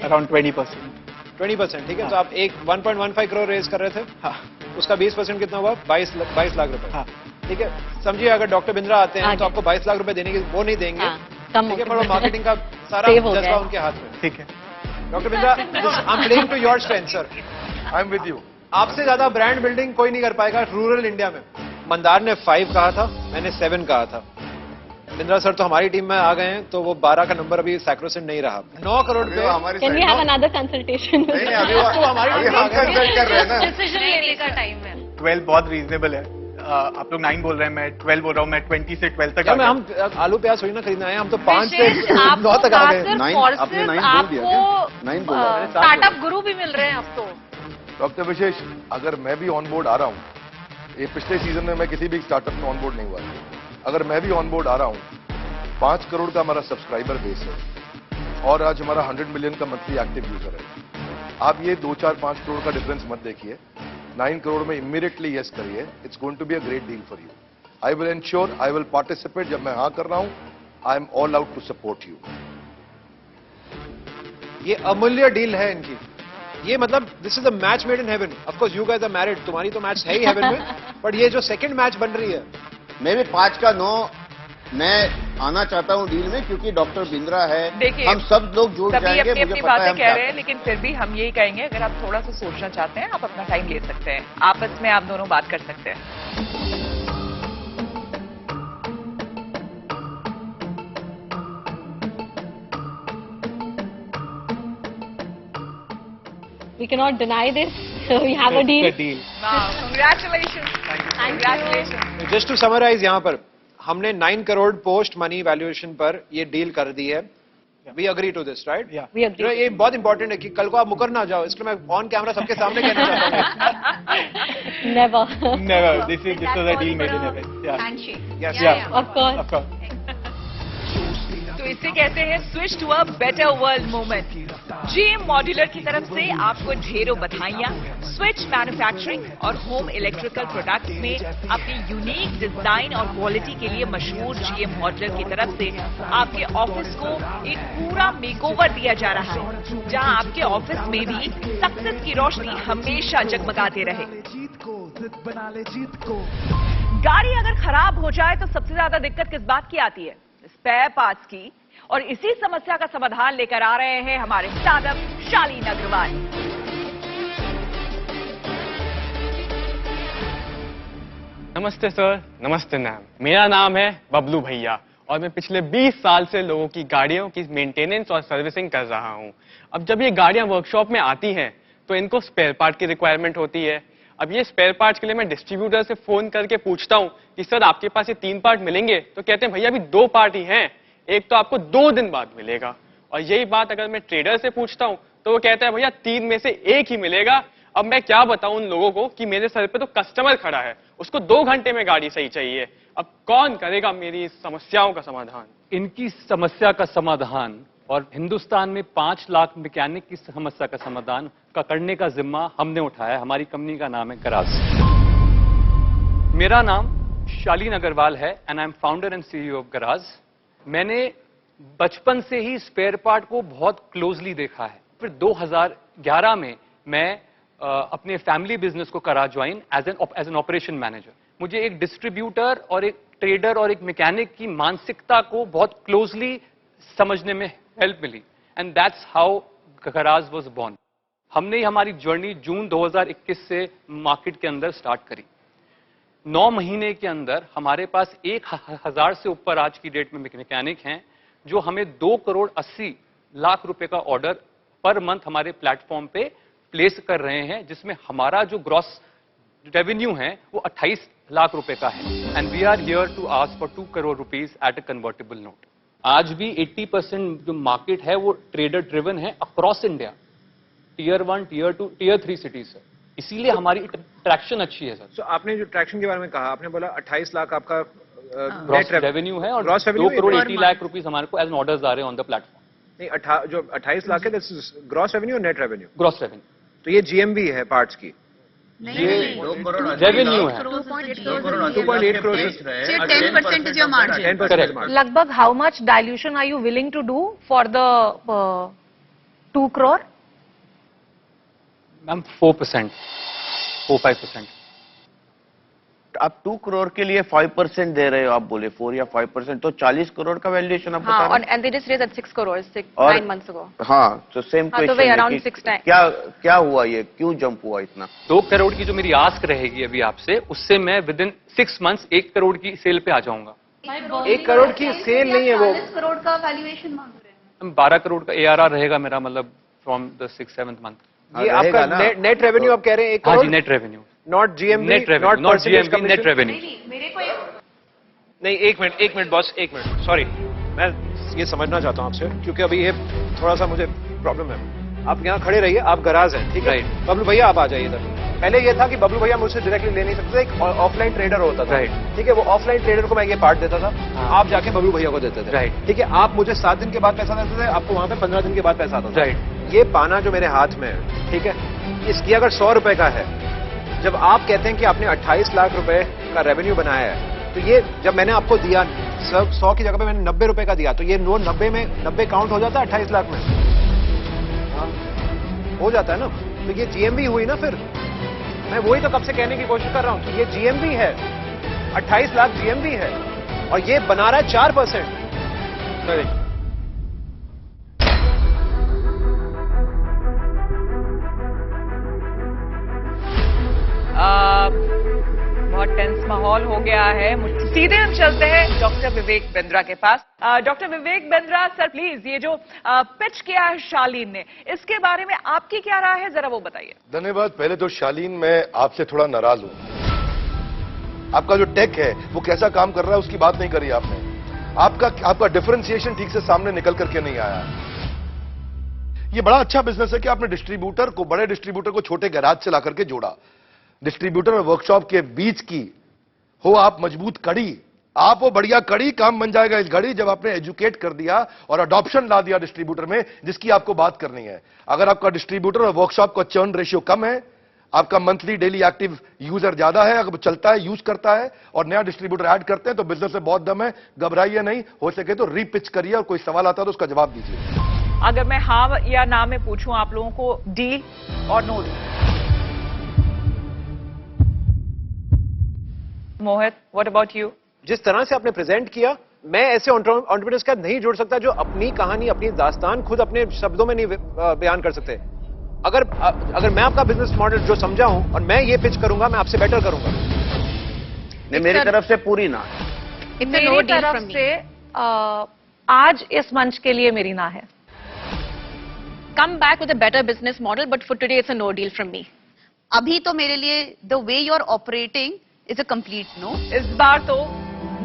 Around 20%. 20%, ठीक है. तो आप एक 1.15 करोड़ रेज कर रहे थे. हाँ. उसका 20% कितना हुआ? 22 लाख रुपए. हाँ. ठीक है. समझिए, अगर डॉक्टर बिंद्रा आते हैं तो आपको 22 लाख रुपए देने की वो नहीं देंगे. ठीक है, पर वो मार्केटिंग का सारा जज्बा उनके हाथ में. ठीक है. Doctor Bindra, I am playing to your strength sir. I am with you. आपसे ज्यादा ब्रांड बिल्डिंग कोई नहीं कर पाएगा रूरल इंडिया में. मंदार ने 5 कहा था, मैंने 7 कहा था. बिंद्रा सर तो हमारी टीम में आ गए हैं, तो वो 12 का नंबर अभी सैक्रोसेंट नहीं रहा. 9 करोड़ पे Can we have another consultation? नहीं, अभी तो हमारी टीम कंसल्ट कर रहे हैं ना. डिसीजन लेने का टाइम है. 12 बहुत रीजनेबल है. आप लोग 9 बोल रहे हैं, मैं 12 बोल रहा हूँ. मैं 20 से 12 तक. हम आलू प्याज थोड़ी ना खरीदना है, हम तो 5 से 9 तक आ गए. 9 आपने 9 बोल दिया क्या? 9 बोला. स्टार्टअप गुरु भी मिल रहे हैं अब तो. डॉक्टर विशेष, अगर मैं भी ऑन बोर्ड आ रहा हूँ, ये पिछले सीजन में मैं किसी भी स्टार्टअप में ऑन बोर्ड नहीं हुआ. अगर मैं भी ऑन बोर्ड आ रहा हूँ, 5 करोड़ का हमारा सब्सक्राइबर बेस है और आज हमारा 100 मिलियन का मंथली एक्टिव यूजर है. आप ये 2, 4, 5 करोड़ का डिफरेंस मत देखिए. 9 करोड़ में इमीडिएटली यस करिए. It's going to be a great deal for you. I will ensure, I will participate. जब मैं हाँ कर रहा हूँ, I am all out to support you. ये अमूल्य डील है इनकी. ये मतलब this is a match made in heaven. Of course you guys are married, तुम्हारी तो मैच है ही हेवन में, बट ये जो सेकंड मैच बन रही है. मैं भी 5 का 9 मैं आना चाहता हूँ डील में, क्योंकि डॉक्टर बिंद्रा है. देखिए, हम सब लोग जुड़ जाएंगे. अपनी मुझे अपनी पता है बातें हम कह रहे हैं, लेकिन फिर भी हम यही कहेंगे, अगर आप थोड़ा सा सोचना चाहते हैं, आप अपना टाइम ले सकते हैं. आपस में आप दोनों बात कर सकते हैं. We cannot deny this. We have a deal. Wow, congratulations. Congratulations. Just to summarise, यहाँ पर हमने 9 करोड़ पोस्ट मनी वैल्यूएशन पर ये डील कर दी है. We agree to this, right? We agree. ये बहुत इंपॉर्टेंट है कि कल को आप मुकर ना जाओ, इसलिए मैं ऑन कैमरा सबके सामने कहना चाहता हूँ. Never. Never. This was a deal made in heaven. Yeah. Handshake. Yes. Yeah. Of course. Of course. तो इसे कहते हैं switch to a better world movement. GM modular की तरफ से आपको ढेरों बधाइयां. स्विच मैन्युफैक्चरिंग और होम इलेक्ट्रिकल प्रोडक्ट्स में अपनी यूनिक डिजाइन और क्वालिटी के लिए मशहूर जीएम मॉड्यूलर की तरफ से आपके ऑफिस को एक पूरा मेकओवर दिया जा रहा है, जहां आपके ऑफिस में भी सक्सेस की रोशनी हमेशा जगमगाते रहे. गाड़ी अगर खराब हो जाए तो सबसे ज्यादा दिक्कत किस बात की आती है? स्पेयर पार्ट्स की. और इसी समस्या का समाधान लेकर आ रहे हैं हमारे स्टार्टअप शालीन अग्रवाल. नमस्ते सर. नमस्ते मैम. मेरा नाम है बबलू भैया और मैं पिछले 20 साल से लोगों की गाड़ियों की मेंटेनेंस और सर्विसिंग कर रहा हूं. अब जब ये गाड़ियां वर्कशॉप में आती हैं तो इनको स्पेयर पार्ट की रिक्वायरमेंट होती है. अब ये स्पेयर पार्ट्स के लिए मैं डिस्ट्रीब्यूटर से फोन करके पूछता हूं कि सर आपके पास ये 3 पार्ट मिलेंगे, तो कहते हैं भैया अभी 2 पार्ट ही हैं, एक तो आपको 2 दिन बाद मिलेगा, और यही बात अगर मैं ट्रेडर से पूछता हूं तो वो कहता है भैया 3 में से 1 ही मिलेगा। अब मैं क्या बताऊं उन लोगों को कि मेरे सर पे तो कस्टमर खड़ा है, उसको 2 घंटे में गाड़ी सही चाहिए। अब कौन करेगा मेरी समस्याओं का समाधान? इनकी समस्या का समाधान और हिंदुस्तान में 5 लाख मैकेनिक की समस्या का समाधान करने का जिम्मा हमने उठाया। हमारी कंपनी का नाम है गराज। मेरा नाम शालीन अग्रवाल है and I am founder and CEO of garage. मैंने बचपन से ही स्पेयर पार्ट को बहुत क्लोजली देखा है। फिर 2011 में मैं अपने फैमिली बिजनेस को करा join as an operation manager. मुझे एक डिस्ट्रीब्यूटर और एक ट्रेडर और एक मैकेनिक की मानसिकता को बहुत क्लोजली समझने में हेल्प मिली and that's how Garage was born. हमने ही हमारी जर्नी जून 2021 से मार्केट के अंदर स्टार्ट करी। 9 महीने के अंदर हमारे पास 1000 से ऊपर आज की डेट में मैकेनिक हैं जो हमें 2 करोड़ 80 लाख रुपए का ऑर्डर पर मंथ हमारे प्लेटफॉर्म पे प्लेस कर रहे हैं, जिसमें हमारा जो ग्रॉस रेवेन्यू है वो 28 लाख रुपए का है and we are here to ask for 2 crore rupees at a convertible note. आज भी 80% जो मार्केट है वो ट्रेडर ड्रिवन है across India, tier 1, tier 2, tier 3 cities है, इसीलिए हमारी ट्रैक्शन अच्छी है सर। तो आपने जो ट्रैक्शन के बारे में कहा, आपने बोला 28 लाख आपका ग्रॉस रेवेन्यू है और 2 करोड़ 80 लाख रुपीस हमारे को एज ऑर्डर्स आ रहे हैं ऑन द प्लेटफॉर्म। नहीं, जो 28 लाख है दैट्स ग्रॉस रेवेन्यू और नेट रेवेन्यू? Gross revenue. तो ये जीएमवी है पार्ट्स की? ये रेवेन्यू है 2.8 करोड़। 10% is your margin. 10% लगभग how much dilution are you willing to do for the 2 crore? Ma'am 4%, 4-5%। आप 2 करोड़ के लिए 5% दे रहे हो, आप बोले 4 या 5%, तो 40 करोड़ का वैल्यूएशन आप बता रहे हो। and they just raised at 6 crores 9 months ago. हाँ, तो सेम तो वही around 6 times. क्या हुआ, ये क्यों जंप हुआ इतना? 2 करोड़ की जो मेरी आस्क रहेगी अभी आपसे, उससे मैं विद इन 6 मंथ्स 1 करोड़ की सेल पे आ जाऊंगा। 1 करोड़ की सेल नहीं है वो, 40 करोड़ का वैल्यूएशन मांग रहे हैं। 12 करोड़ का ARR रहेगा मेरा, मतलब फ्रॉम द 6-7th मंथ। ये आपका नेट रेवेन्यू आप कह रहे हैं 1 हाँ करोड़? जी, net revenue, not GMV, net revenue, not GMV, net revenue. मेरे को नहीं, एक मिनट बॉस, एक मिनट, सॉरी, मैं ये समझना चाहता हूँ आपसे, क्योंकि अभी ये थोड़ा सा मुझे प्रॉब्लम है। आप यहाँ खड़े रहिए, आप गराज हैं, ठीक है? बबलू भैया आप आ जाइए इधर। पहले ये था कि बबलू भैया मुझसे डायरेक्टली ले नहीं सकते थे, एक ऑफलाइन ट्रेडर होता था, ठीक है? वो ऑफलाइन ट्रेडर को मैं ये पार्ट देता था, आप जाके बबलू भैया को देते थे, ठीक है? आप मुझे 7 दिन के बाद पैसा देते थे, आपको वहां पे 15 दिन के बाद पैसा आता था। ये पाना जो मेरे हाथ में है, ठीक है, इसकी अगर 100 रुपए का है, जब आप कहते हैं कि आपने 28 लाख रुपए का रेवेन्यू बनाया है, तो ये जब मैंने आपको दिया 100 की जगह पे मैंने 90 रुपए का दिया, तो ये 90 में 90 काउंट हो जाता है 28 लाख में? हाँ, हो जाता है ना? तो ये जीएमवी हुई ना। फिर मैं वही तो कब से कहने की कोशिश कर रहा हूं कि ये जीएमवी है, 28 लाख जीएमवी है, और ये बना रहा है 4%। बहुत टेंस माहौल हो गया है। सीधे हम चलते हैं डॉक्टर विवेक बिंद्रा के पास। Doctor Vivek Bindra sir, please, ये जो पिच किया है शालीन ने, इसके बारे में आपकी क्या राय है, जरा वो बताइए। धन्यवाद। पहले तो शालीन, मैं आपसे थोड़ा नाराज हूं। आपका जो टेक है वो कैसा काम कर रहा है उसकी बात नहीं करी आपने। आपका डिफरेंशिएशन ठीक से सामने निकल करके नहीं आया। ये बड़ा अच्छा बिजनेस है कि आपने डिस्ट्रीब्यूटर को, बड़े डिस्ट्रीब्यूटर को छोटे गैराज से ला करके जोड़ा। डिस्ट्रीब्यूटर और वर्कशॉप के बीच की हो आप मजबूत कड़ी, आप वो बढ़िया कड़ी, काम बन जाएगा इस घड़ी जब आपने एजुकेट कर दिया और अडॉप्शन ला दिया डिस्ट्रीब्यूटर में, जिसकी आपको बात करनी है। अगर आपका डिस्ट्रीब्यूटर और वर्कशॉप का चर्न रेशियो कम है, आपका मंथली डेली एक्टिव यूजर ज्यादा है, अगर चलता है, यूज करता है, और नया डिस्ट्रीब्यूटर ऐड करते हैं, तो बिजनेस में बहुत दम है। घबराइए नहीं, हो सके तो रीपिच करिए, और कोई सवाल आता है तो उसका जवाब दीजिए। अगर मैं हाँ या ना में पूछूं आप लोगों को, डील और no deal? Mohit, what about you? जिस तरह से आपने प्रेजेंट किया, मैं ऐसे एंटरप्रेन्योर्स का नहीं जोड़ सकता जो अपनी कहानी, अपनी दास्तान खुद अपने शब्दों में नहीं बयान कर सकते। अगर मैं आपका बिजनेस मॉडल जो समझा हूं और मैं ये पिच करूंगा, मैं आपसे बेटर करूंगा। नहीं, मेरी तरफ से पूरी ना। मेरी तरफ से आज इस मंच के लिए मेरी ना है। Come back with a better business model, but for today it's a no deal from me. अभी तो मेरे लिए the way you're operating is a complete no. इस बार तो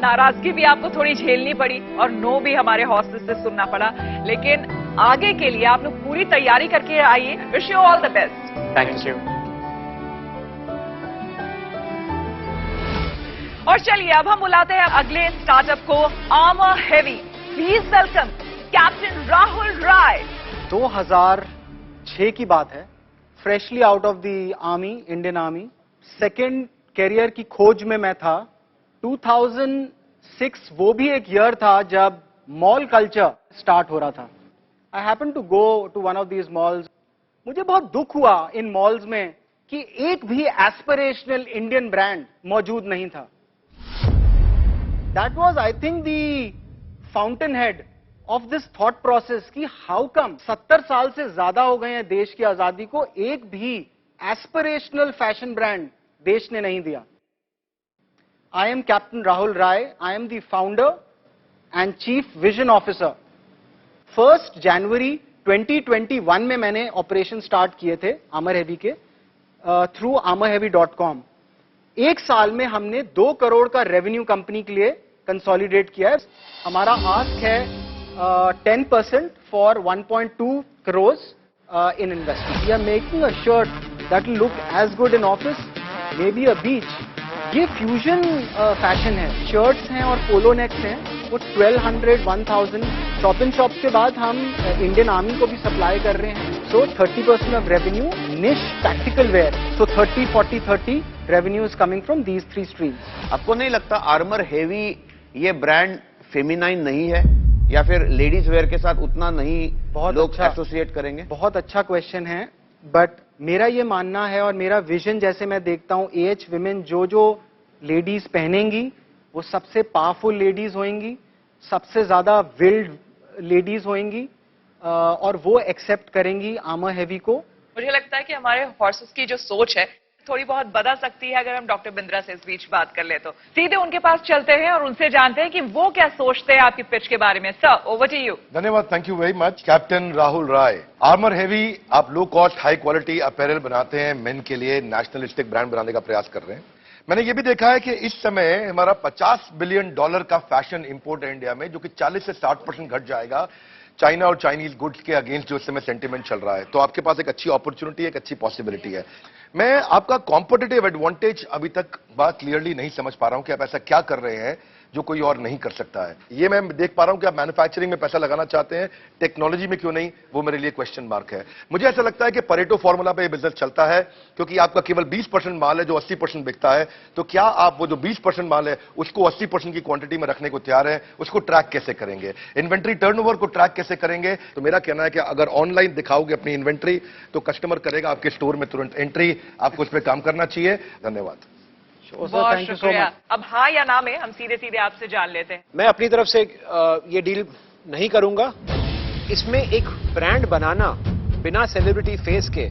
नाराजगी भी आपको थोड़ी झेलनी पड़ी और नो भी हमारे हॉस्टेस से सुनना पड़ा, लेकिन आगे के लिए आप लोग पूरी तैयारी करके आइए। Wish you all the best. Thank you. और चलिए अब हम बुलाते हैं अगले स्टार्टअप को, Armour Heavy. Please welcome captain Rahul Rai. 2006 की बात है, freshly out of the army, Indian army, second career की खोज में मैं था। 2006 वो भी एक ईयर था जब मॉल कल्चर स्टार्ट हो रहा था। I happen to go to one of these malls. मुझे बहुत दुख हुआ इन मॉल्स में कि एक भी एस्पिरेशनल इंडियन ब्रांड मौजूद नहीं था। That was I think the fountain head of this thought process कि हाउ कम 70 साल से ज्यादा हो गए हैं देश की आजादी को, एक भी एस्पिरेशनल फैशन ब्रांड देश ने नहीं दिया। I am captain Rahul Rai. I am the founder and chief vision officer. 1 जनवरी 2021 में मैंने ऑपरेशन स्टार्ट किए थे आर्मर हेवी के थ्रू armorheavy.com। एक साल में हमने 2 करोड़ का रेवेन्यू कंपनी के लिए कंसोलिडेट किया है। हमारा आस्क है 10% for 1.2 crores in investment. We are making a shirt that will look as good in office, maybe a beach. ये फ्यूजन फैशन है, शर्ट्स हैं और पोलो नेक्स हैं, वो 1200, 1000 शॉप इन शॉप के बाद हम इंडियन आर्मी को भी सप्लाई कर रहे हैं। So 30% of revenue niche practical wear, so 30, 40, 30 revenue is coming from these 3 streams. आपको नहीं लगता आर्मर हेवी ये ब्रांड फेमिनाइन नहीं है, या फिर लेडीज वेयर के साथ उतना नहीं लोग एसोसिएट करेंगे? बहुत अच्छा क्वेश्चन है, बट मेरा ये मानना है और मेरा विजन जैसे मैं देखता हूँ, एज विमेन जो लेडीज पहनेंगी वो सबसे पावरफुल लेडीज होंगी, सबसे ज्यादा विल्ड लेडीज होंगी और वो एक्सेप्ट करेंगी आर्मर हेवी को। मुझे लगता है कि हमारे हॉर्सेस की जो सोच है थोड़ी बहुत बदल सकती है अगर हम डॉक्टर बिंद्रा से इस बीच बात कर ले तो। सीधे उनके पास चलते हैं और उनसे जानते हैं कि वो क्या सोचते हैं आपकी पिच के बारे में। Sir, over to you. धन्यवाद, thank you very much. Captain Rahul Rai, Armour Heavy आप low cost high quality apparel बनाते हैं, मेन के लिए नेशनलिस्टिक ब्रांड बनाने का प्रयास कर रहे हैं। मैंने ये भी देखा है कि इस समय हमारा $50 बिलियन का फैशन इंपोर्ट है इंडिया में, जो कि 40 से 60% घट जाएगा चाइना और चाइनीज गुड्स के अगेंस्ट जो इस समय सेंटीमेंट चल रहा है। तो आपके पास एक अच्छी अपॉर्चुनिटी, एक अच्छी पॉसिबिलिटी है। मैं आपका कॉम्पिटिटिव एडवांटेज अभी तक बात क्लियरली नहीं समझ पा रहा हूं कि आप ऐसा क्या कर रहे हैं जो कोई और नहीं कर सकता है। ये मैं देख पा रहा हूं कि आप मैन्युफैक्चरिंग में पैसा लगाना चाहते हैं, टेक्नोलॉजी में क्यों नहीं, वो मेरे लिए क्वेश्चन मार्क है। मुझे ऐसा लगता है कि परेटो फॉर्मूला पे ये बिजनेस चलता है, क्योंकि आपका केवल 20% माल है जो 80% बिकता है। तो क्या आप वो जो 20% माल है उसको 80% की क्वांटिटी में रखने को तैयार है? उसको ट्रैक कैसे करेंगे? इन्वेंट्री टर्नओवर को ट्रैक कैसे करेंगे? तो मेरा कहना है कि अगर ऑनलाइन दिखाओगे अपनी इन्वेंट्री तो कस्टमर करेगा आपके स्टोर में तुरंत एंट्री, आपको उस पर काम करना चाहिए। धन्यवाद। बहुत शुक्रिया। अब हाँ या ना में हम सीधे सीधे आपसे जान लेते हैं। मैं अपनी तरफ से ये डील नहीं करूंगा। इसमें एक ब्रांड बनाना बिना सेलिब्रिटी फेस के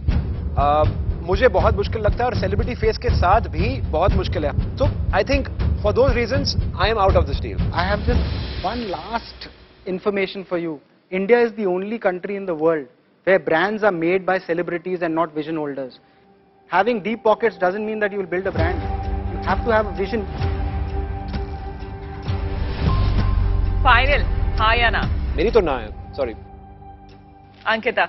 मुझे बहुत मुश्किल लगता है, और सेलिब्रिटी फेस के साथ भी बहुत मुश्किल है। तो I think for those reasons I am out of this deal. I have just one last information for you. India is the only country in the world where brands are made by celebrities and not vision holders. Having deep pockets doesn't mean that you will build a brand. You have to have a vision. Final, हाँ या ना? मेरी तो ना है, sorry. Ankita?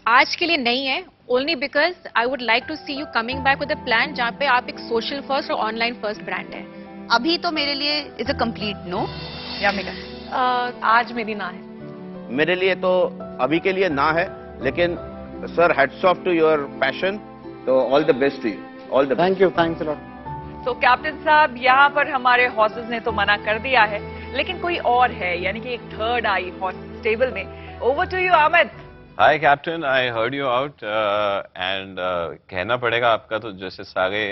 आज के लिए नहीं है, only because I would like to see you coming back with a plan जहाँ पे आप एक सोशल फर्स्ट और ऑनलाइन फर्स्ट ब्रांड है। अभी तो मेरे लिए इज अ कंप्लीट नो। आज मेरी ना है। मेरे लिए तो अभी के लिए ना है, लेकिन sir hats off to your passion, तो all the best to you, all the best. Thank you, thanks a lot. तो कैप्टन साहब, यहाँ पर हमारे हॉर्सेस ने तो मना कर दिया है, लेकिन कोई और है, यानी कि एक थर्ड आई हॉर्स स्टेबल में। Over to you Ahmed. Hi captain, I heard you out and कहना पड़ेगा आपका तो जैसे सारे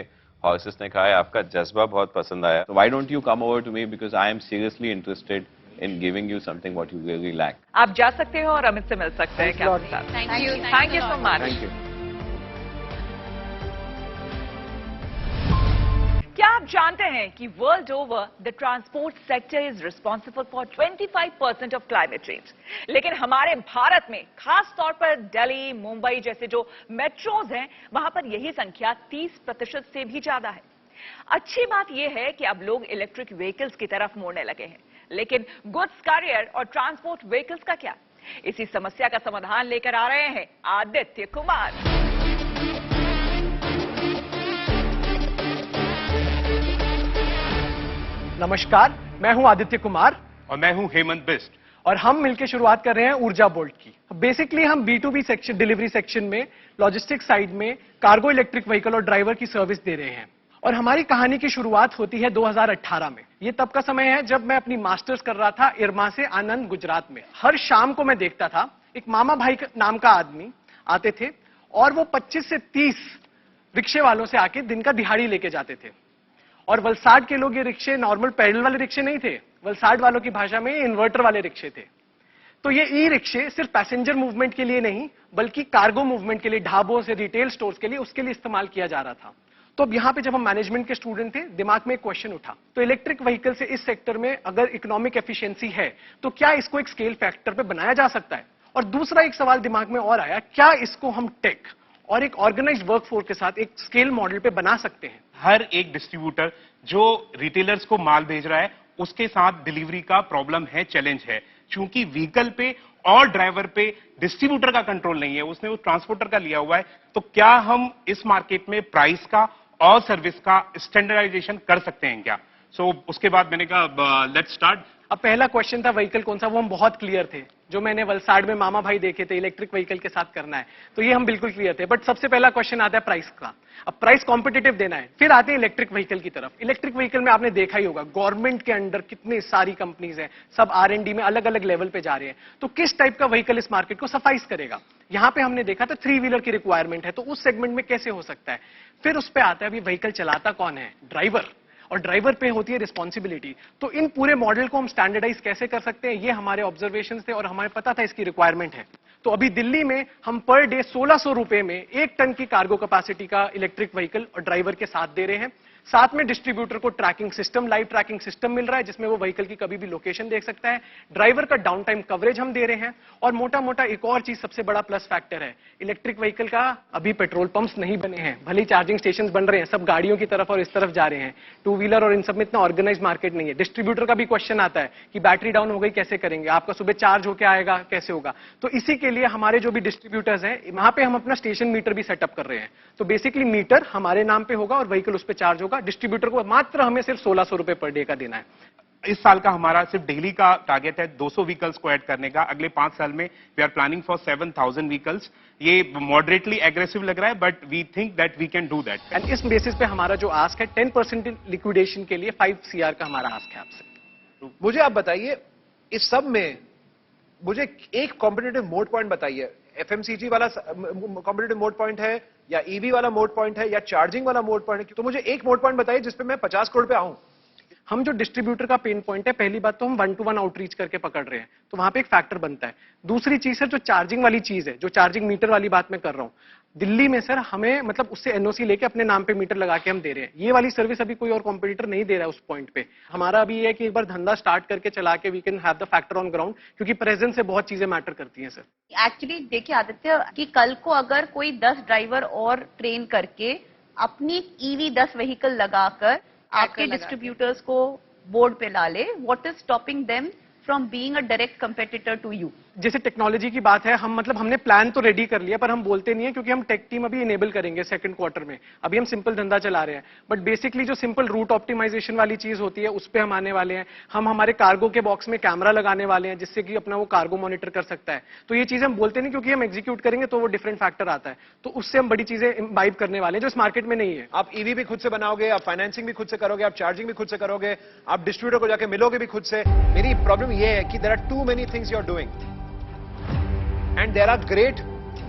हॉर्सेस ने कहा है, आपका जज्बा बहुत पसंद आया। Why don't you come over to me, because I am seriously interested in giving you something what you really lack. आप जा सकते हो और अमित से मिल सकते हैं कैप्टन साहब। Thank you so much. Thank you. क्या आप जानते हैं कि world over the transport sector is responsible for 25% of climate change, लेकिन हमारे भारत में खास तौर पर दिल्ली, मुंबई जैसे जो मेट्रोज हैं, वहां पर यही संख्या 30% से भी ज्यादा है। अच्छी बात यह है कि अब लोग इलेक्ट्रिक व्हीकल्स की तरफ मुड़ने लगे हैं, लेकिन गुड्स कैरियर और ट्रांसपोर्ट व्हीकल्स का क्या? इसी समस्या का समाधान लेकर आ रहे हैं आदित्य कुमार। नमस्कार, मैं हूं आदित्य कुमार और मैं हूं हेमंत बिस्ट और हम मिलकर शुरुआत कर रहे हैं ऊर्जा बोल्ट की। बेसिकली हम B2B सेक्शन, डिलीवरी सेक्शन में, लॉजिस्टिक साइड में कार्गो इलेक्ट्रिक व्हीकल और ड्राइवर की सर्विस दे रहे हैं। और हमारी कहानी की शुरुआत होती है 2018 में। ये तब का समय है जब मैं अपनी मास्टर्स कर रहा था इरमा से आनंद, गुजरात में। हर शाम को मैं देखता था एक मामा भाई नाम का आदमी आते थे और वो 25 से 30 रिक्शे वालों से आके दिन का दिहाड़ी लेके जाते थे। और वलसाड के लोग ये रिक्शे नॉर्मल पैडल वाले रिक्शे नहीं थे, वलसाड वालों की भाषा में इन्वर्टर वाले रिक्शे थे। तो ये ई रिक्शे सिर्फ पैसेंजर मूवमेंट के लिए नहीं बल्कि कार्गो मूवमेंट के लिए, ढाबों से रिटेल स्टोर्स के लिए, उसके लिए इस्तेमाल किया जा रहा था। तो अब यहाँ पे जब हम मैनेजमेंट के स्टूडेंट थे, दिमाग में एक क्वेश्चन उठा, तो इलेक्ट्रिक व्हीकल से इस सेक्टर में अगर इकोनॉमिक एफिशिएंसी है तो क्या इसको एक स्केल फैक्टर पे बनाया जा सकता है? और दूसरा एक सवाल दिमाग में और आया, क्या इसको हम टेक और एक ऑर्गेनाइज्ड वर्कफोर्स के साथ एक स्केल मॉडल पे बना सकते हैं? हर एक डिस्ट्रीब्यूटर जो रिटेलर्स को माल भेज रहा है उसके साथ डिलीवरी का प्रॉब्लम है, चैलेंज है, क्योंकि व्हीकल पे और ड्राइवर पे डिस्ट्रीब्यूटर का कंट्रोल नहीं है, उसने वो ट्रांसपोर्टर का लिया हुआ है। तो क्या हम इस मार्केट में प्राइस का और सर्विस का स्टैंडर्डाइजेशन कर सकते हैं क्या? सो उसके बाद मैंने कहा लेट्स स्टार्ट। अब पहला क्वेश्चन था व्हीकल कौन सा, वो हम बहुत क्लियर थे। जो मैंने वलसाड में मामा भाई देखे थे, इलेक्ट्रिक व्हीकल के साथ करना है, तो ये हम बिल्कुल क्लियर थे। बट सबसे पहला क्वेश्चन आता है प्राइस का। अब प्राइस कॉम्पिटिटिव देना है। फिर आते हैं इलेक्ट्रिक व्हीकल की तरफ। इलेक्ट्रिक व्हीकल में आपने देखा ही होगा गवर्नमेंट के अंडर कितनी सारी कंपनीज हैं, सब R&D में अलग अलग लेवल पे जा रहे हैं। तो किस टाइप का व्हीकल इस मार्केट को सफाइस करेगा? यहां पे हमने देखा था 3 व्हीलर की रिक्वायरमेंट है, तो उस सेगमेंट में कैसे हो सकता है? फिर उस पर आता है अभी व्हीकल चलाता कौन है? ड्राइवर। और ड्राइवर पे होती है रिस्पॉन्सिबिलिटी। तो इन पूरे मॉडल को हम स्टैंडर्डाइज कैसे कर सकते हैं, ये हमारे ऑब्जर्वेशंस थे और हमें पता था इसकी रिक्वायरमेंट है। तो अभी दिल्ली में हम पर डे 1600 रुपए में 1 टन की कार्गो कैपेसिटी का इलेक्ट्रिक व्हीकल और ड्राइवर के साथ दे रहे हैं। साथ में डिस्ट्रीब्यूटर को tracking system, live tracking system मिल रहा है जिसमें वो व्हीकल की कभी भी लोकेशन देख सकता है। ड्राइवर का डाउन टाइम कवरेज हम दे रहे हैं। और मोटा मोटा एक और चीज सबसे बड़ा प्लस फैक्टर है, इलेक्ट्रिक व्हीकल का अभी पेट्रोल पंप्स नहीं बने हैं, भले ही चार्जिंग स्टेशन बन रहे हैं, सब गाड़ियों की तरफ और इस तरफ जा रहे हैं। 2 व्हीलर और इन सब में इतना ऑर्गेनाइज मार्केट नहीं है। डिस्ट्रीब्यूटर का भी क्वेश्चन आता है कि बैटरी डाउन हो गई कैसे करेंगे, आपका सुबह चार्ज होकर आएगा कैसे होगा? तो इसी के लिए हमारे जो भी डिस्ट्रीब्यूटर्स हैं, वहां पे हम अपना स्टेशन मीटर भी सेटअप कर रहे हैं। तो बेसिकली मीटर हमारे नाम पे होगा और व्हीकल उस पर चार्ज होगा। डिस्ट्रीब्यूटर को मात्र हमें सिर्फ 1600 रुपए पर डे का देना है। इस साल का हमारा सिर्फ दिल्ली का टारगेट है 200 व्हीकल्स को ऐड करने का। अगले 5 साल में we are planning for 7000 vehicles. ये मॉडरेटली एग्रेसिव लग रहा है but we think that we can do that. And इस बेसिस पे हमारा जो आस्क है 10% लिक्विडेशन के लिए 5 CR का हमारा आस्क है आपसे। मुझे आप बताइए, इस सब में मुझे एक कॉम्पिटिटिव मोड पॉइंट बताइए। FMCG वाला कॉम्पिटिटिव मोड पॉइंट है या EV वाला मोड पॉइंट है या चार्जिंग वाला मोड पॉइंट है? तो मुझे एक मोड पॉइंट बताइए जिसपे मैं 50 करोड़ पे आऊं। हम जो डिस्ट्रीब्यूटर का पेन पॉइंट है, पहली बात तो हम 1-to-1 आउटरीच करके पकड़ रहे हैं, तो वहां पे एक फैक्टर बनता है। दूसरी चीज है जो चार्जिंग वाली चीज है, जो चार्जिंग मीटर वाली बात मैं कर रहा हूं। दिल्ली में सर हमें मतलब उससे NOC लेके अपने नाम पे मीटर लगा के हम दे रहे हैं। ये वाली सर्विस अभी कोई और कॉम्पिटिटर नहीं दे रहा है उस पॉइंट पे। हमारा अभी ये है कि एक बार धंधा स्टार्ट करके चला के we can have the factor on ground, क्योंकि प्रेजेंस से बहुत चीजें मैटर करती हैं सर। एक्चुअली देखिए आदित्य, कि कल को अगर कोई 10 ड्राइवर और ट्रेन करके अपनी EV 10 व्हीकल लगाकर आपके डिस्ट्रीब्यूटर्स को बोर्ड पे ला ले, what is stopping them from being a direct competitor to you? जैसे टेक्नोलॉजी की बात है, हम मतलब हमने प्लान तो रेडी कर लिया पर हम बोलते नहीं है क्योंकि हम टेक टीम अभी इनेबल करेंगे 2nd क्वार्टर में। अभी हम सिंपल धंधा चला रहे हैं बट बेसिकली जो सिंपल रूट ऑप्टिमाइजेशन वाली चीज होती है उस पर हम आने वाले हैं। हम हमारे कार्गो के बॉक्स में कैमरा लगाने वाले हैं जिससे कि अपना वो कार्गो मॉनिटर कर सकता है। तो ये चीजें हम बोलते नहीं क्योंकि हम एग्जीक्यूट करेंगे तो वो डिफरेंट फैक्टर आता है, तो उससे हम बड़ी चीजें इम्बाइब करने वाले हैं जो इस मार्केट में नहीं है। आप EV भी खुद से बनाओगे, आप फाइनेंसिंग भी खुद से करोगे, आप चार्जिंग भी खुद से करोगे, आप डिस्ट्रीब्यूटर को जाके मिलोगे भी खुद से। मेरी प्रॉब्लम ये है कि there are too many things you are doing and there are great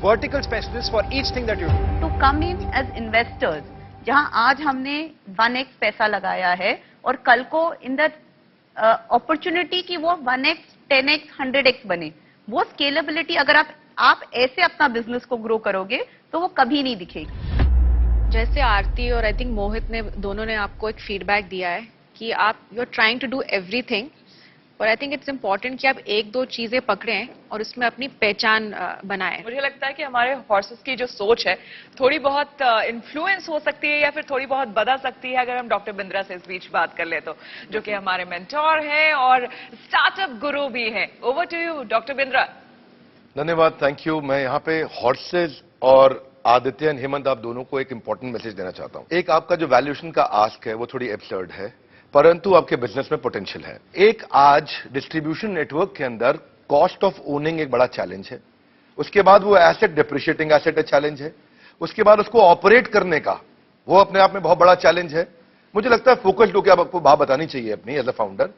vertical specialists for each thing that you do. To come in as investors, जहां आज हमने 1x पैसा लगाया है और कल को इन द अपॉर्चुनिटी की वो 1x, 10x, 100x बने, वो स्केलेबिलिटी अगर आप ऐसे अपना बिजनेस को ग्रो करोगे तो वो कभी नहीं दिखेगी। जैसे आरती और आई थिंक मोहित ने दोनों ने आपको एक फीडबैक दिया है कि आप you are trying to do everything पर आई थिंक इट्स इम्पोर्टेंट कि आप एक दो चीजें पकड़ें और उसमें अपनी पहचान बनाएं। मुझे लगता है कि हमारे हॉर्सेस की जो सोच है थोड़ी बहुत इन्फ्लुएंस हो सकती है या फिर थोड़ी बहुत बदल सकती है, अगर हम डॉक्टर बिंद्रा से इस बीच बात कर ले तो, जो कि हमारे मेंटोर हैं और स्टार्टअप गुरु भी हैं। Over to you doctor Bindra. धन्यवाद, थैंक यू। मैं यहाँ पे हॉर्सेज और आदित्य एंड हेमंत आप दोनों को एक इंपॉर्टेंट मैसेज देना चाहता हूँ। एक, आपका जो वैल्यूएशन का आस्क है वो थोड़ी एब्सर्ड है, परंतु आपके बिजनेस में पोटेंशियल है। एक, आज डिस्ट्रीब्यूशन नेटवर्क के अंदर कॉस्ट ऑफ ओनिंग एक बड़ा चैलेंज है। उसके बाद वो एसेट, डिप्रिशिएटिंग एसेट है, चैलेंज है। उसके बाद उसको ऑपरेट करने का वो अपने आप में बहुत बड़ा चैलेंज है। मुझे लगता है फोकस्ड होकर आपको बात बतानी चाहिए अपनी एज अ फाउंडर।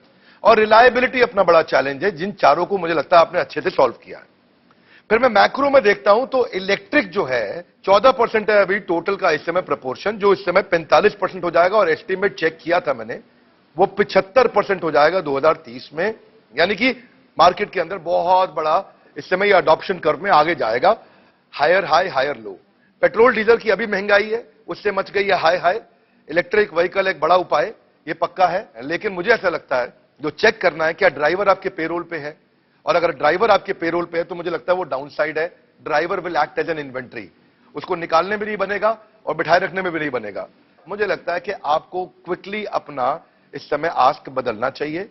और रिलायबिलिटी अपना बड़ा चैलेंज है, जिन चारों को मुझे लगता है आपने अच्छे से सॉल्व किया है। फिर मैं मैक्रो में देखता हूं तो इलेक्ट्रिक जो है 14% है अभी टोटल का इस समय प्रपोर्शन, जो इस समय 45% हो जाएगा, और एस्टीमेट चेक किया था मैंने, वो 75% हो जाएगा 2030 में। यानी कि मार्केट के अंदर बहुत बड़ा इस समय ये अडॉप्शन कर्व में आगे जाएगा। Higher high, higher low. Petrol diesel की अभी महंगाई है, उससे मच गई है हाई हाई। इलेक्ट्रिक व्हीकल एक बड़ा उपाय, ये पक्का है। लेकिन मुझे ऐसा लगता है जो चेक करना है, क्या ड्राइवर आपके पेरोल पे है, और अगर ड्राइवर आपके पेरोल पे है तो मुझे लगता है वो डाउन साइड है। Driver will act as an inventory, उसको निकालने में नहीं बनेगा और बिठाए रखने में भी नहीं बनेगा। मुझे लगता है कि आपको क्विकली अपना इस समय आस्क बदलना चाहिए,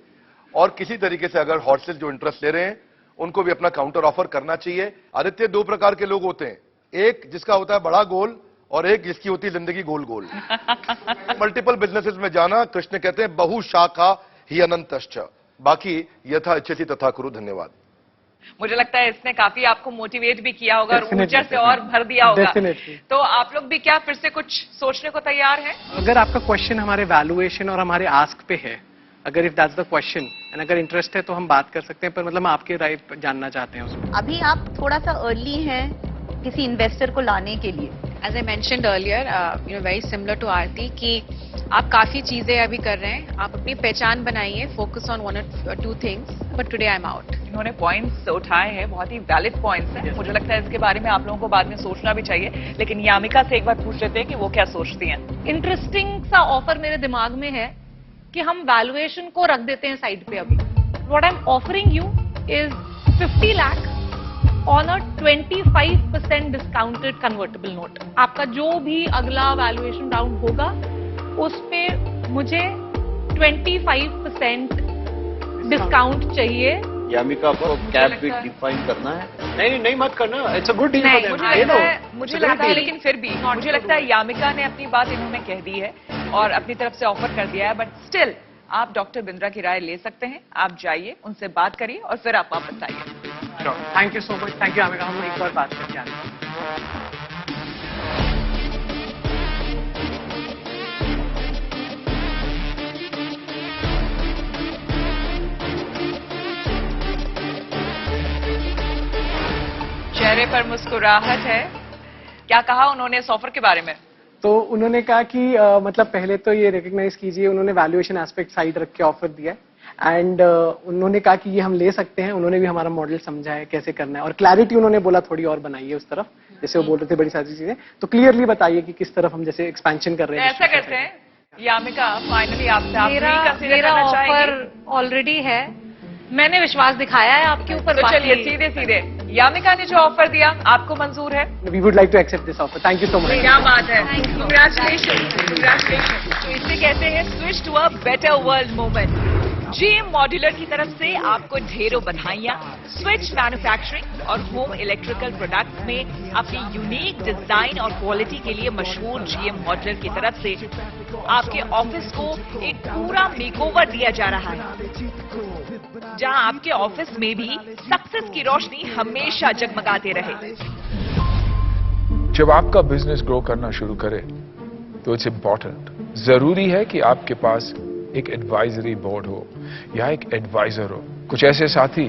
और किसी तरीके से अगर हॉर्सेज जो इंटरेस्ट ले रहे हैं उनको भी अपना काउंटर ऑफर करना चाहिए। आदित्य, दो प्रकार के लोग होते हैं, एक जिसका होता है बड़ा गोल और एक जिसकी होती है जिंदगी गोल गोल। मल्टीपल बिजनेसेस में जाना, कृष्ण कहते हैं बहुशाखा ही अनंतश्च, बाकी यथा इच्छति तथा कुरु। धन्यवाद। मुझे लगता है इसने काफी आपको मोटिवेट भी किया होगा और ऊर्जा से और भर दिया होगा। तो आप लोग भी क्या फिर से कुछ सोचने को तैयार हैं? अगर आपका क्वेश्चन हमारे वैल्यूएशन और हमारे आस्क पे है, अगर if that's the question and अगर इंटरेस्ट है तो हम बात कर सकते हैं, पर मतलब आपके राय जानना चाहते हैं उसमें। अभी आप थोड़ा सा अर्ली हैं किसी इन्वेस्टर को लाने के लिए। As I mentioned earlier, you know very similar to Aarti, कि आप काफी चीजें अभी कर रहे हैं, आप अपनी पहचान बनाइए, फोकस ऑन वन और two things, but today I am out. इन्होंने पॉइंट्स उठाए हैं, बहुत ही वैलिड पॉइंट्स हैं। मुझे लगता है इसके बारे में आप लोगों को बाद में सोचना भी चाहिए, लेकिन यामिका से एक बार पूछ लेते हैं कि वो क्या सोचती हैं। इंटरेस्टिंग सा ऑफर मेरे दिमाग में है कि हम वैल्यूएशन को रख देते हैं साइड पे अभी। What I am offering you is 50 lakh on a 25% discounted convertible note. आपका जो भी अगला वैल्यूएशन राउंड होगा उस पे मुझे 25% डिस्काउंट चाहिए। यामिका को कैप भी डिफाइन करना है? नहीं मत करना, इट्स अ गुड डील। मुझे लगता है लेकिन फिर भी मुझे लगता है यामिका ने अपनी बात इन्होंने कह दी है और अपनी तरफ से ऑफर कर दिया है, बट स्टिल आप डॉक्टर बिंद्रा की राय ले सकते हैं। आप जाइए, उनसे बात करिए और फिर आप वापस आइए। Thank you so much. Thank you Yamika, हम एक बार बात करके आते हैं। चेहरे पर मुस्कुराहट है। क्या कहा उन्होंने इस ऑफर के बारे में? तो उन्होंने कहा कि मतलब पहले तो ये रिकग्नाइज कीजिए, उन्होंने वैल्यूएशन एस्पेक्ट साइड रख के ऑफर दिया है, एंड उन्होंने कहा कि ये हम ले सकते हैं। उन्होंने भी हमारा मॉडल समझा है कैसे करना है, और क्लैरिटी उन्होंने बोला थोड़ी और बनाइए उस तरफ, जैसे वो बोल रहे थे बड़ी सारी चीजें, तो क्लियरली बताइए कि किस तरफ हम जैसे एक्सपेंशन कर रहे हैं। ऐसा करते हैं यामिका, फाइनली आपसे मेरा ऑफर ऑलरेडी है, मैंने विश्वास दिखाया है आपके ऊपर। तो चलिए सीधे सीधे, यामिका ने जो ऑफर दिया आपको मंजूर है? We would like to accept this offer. Thank you so much. क्या बात है, कांग्रेचुलेशन, कांग्रेचुलेशन। तो इसे कहते हैं switch to a better world movement. GM modular की तरफ से आपको ढेरों बधाइयां। स्विच मैन्युफैक्चरिंग और होम इलेक्ट्रिकल प्रोडक्ट्स में अपनी यूनिक डिजाइन और क्वालिटी के लिए मशहूर जीएम मॉड्यूलर की तरफ से आपके ऑफिस को एक पूरा मेकओवर दिया जा रहा है, जहां आपके ऑफिस में भी सक्सेस की रोशनी हमेशा जगमगाते रहे। जब आपका बिजनेस ग्रो करना शुरू करे तो इट्स इंपॉर्टेंट, जरूरी है कि आपके पास एक एडवाइजरी बोर्ड हो या एक एडवाइजर हो, कुछ ऐसे साथी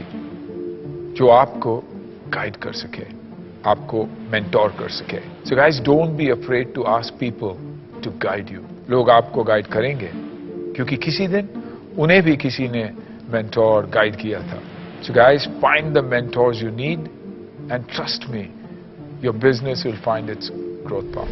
जो आपको गाइड कर सके, आपको मेंटोर कर सके। So guys, don't be afraid to ask people to guide you. लोग आपको गाइड करेंगे क्योंकि किसी दिन उन्हें भी किसी ने मेंटोर गाइड किया था। So guys, find the mentors you need and trust me, your business will find its growth path.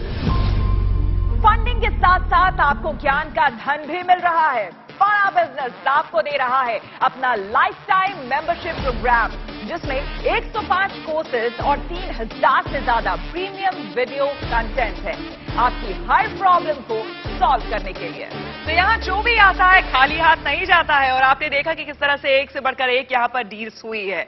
Funding के साथ साथ आपको ज्ञान का धन भी मिल रहा है। बड़ा बिजनेस आपको दे रहा है अपना लाइफ टाइम मेंबरशिप प्रोग्राम, जिसमें 105 कोर्सेज और 3000 से ज्यादा प्रीमियम वीडियो कंटेंट है आपकी हर प्रॉब्लम को सॉल्व करने के लिए। तो यहाँ जो भी आता है खाली हाथ नहीं जाता है, और आपने देखा कि किस तरह से एक से बढ़कर एक यहाँ पर डील्स हुई है।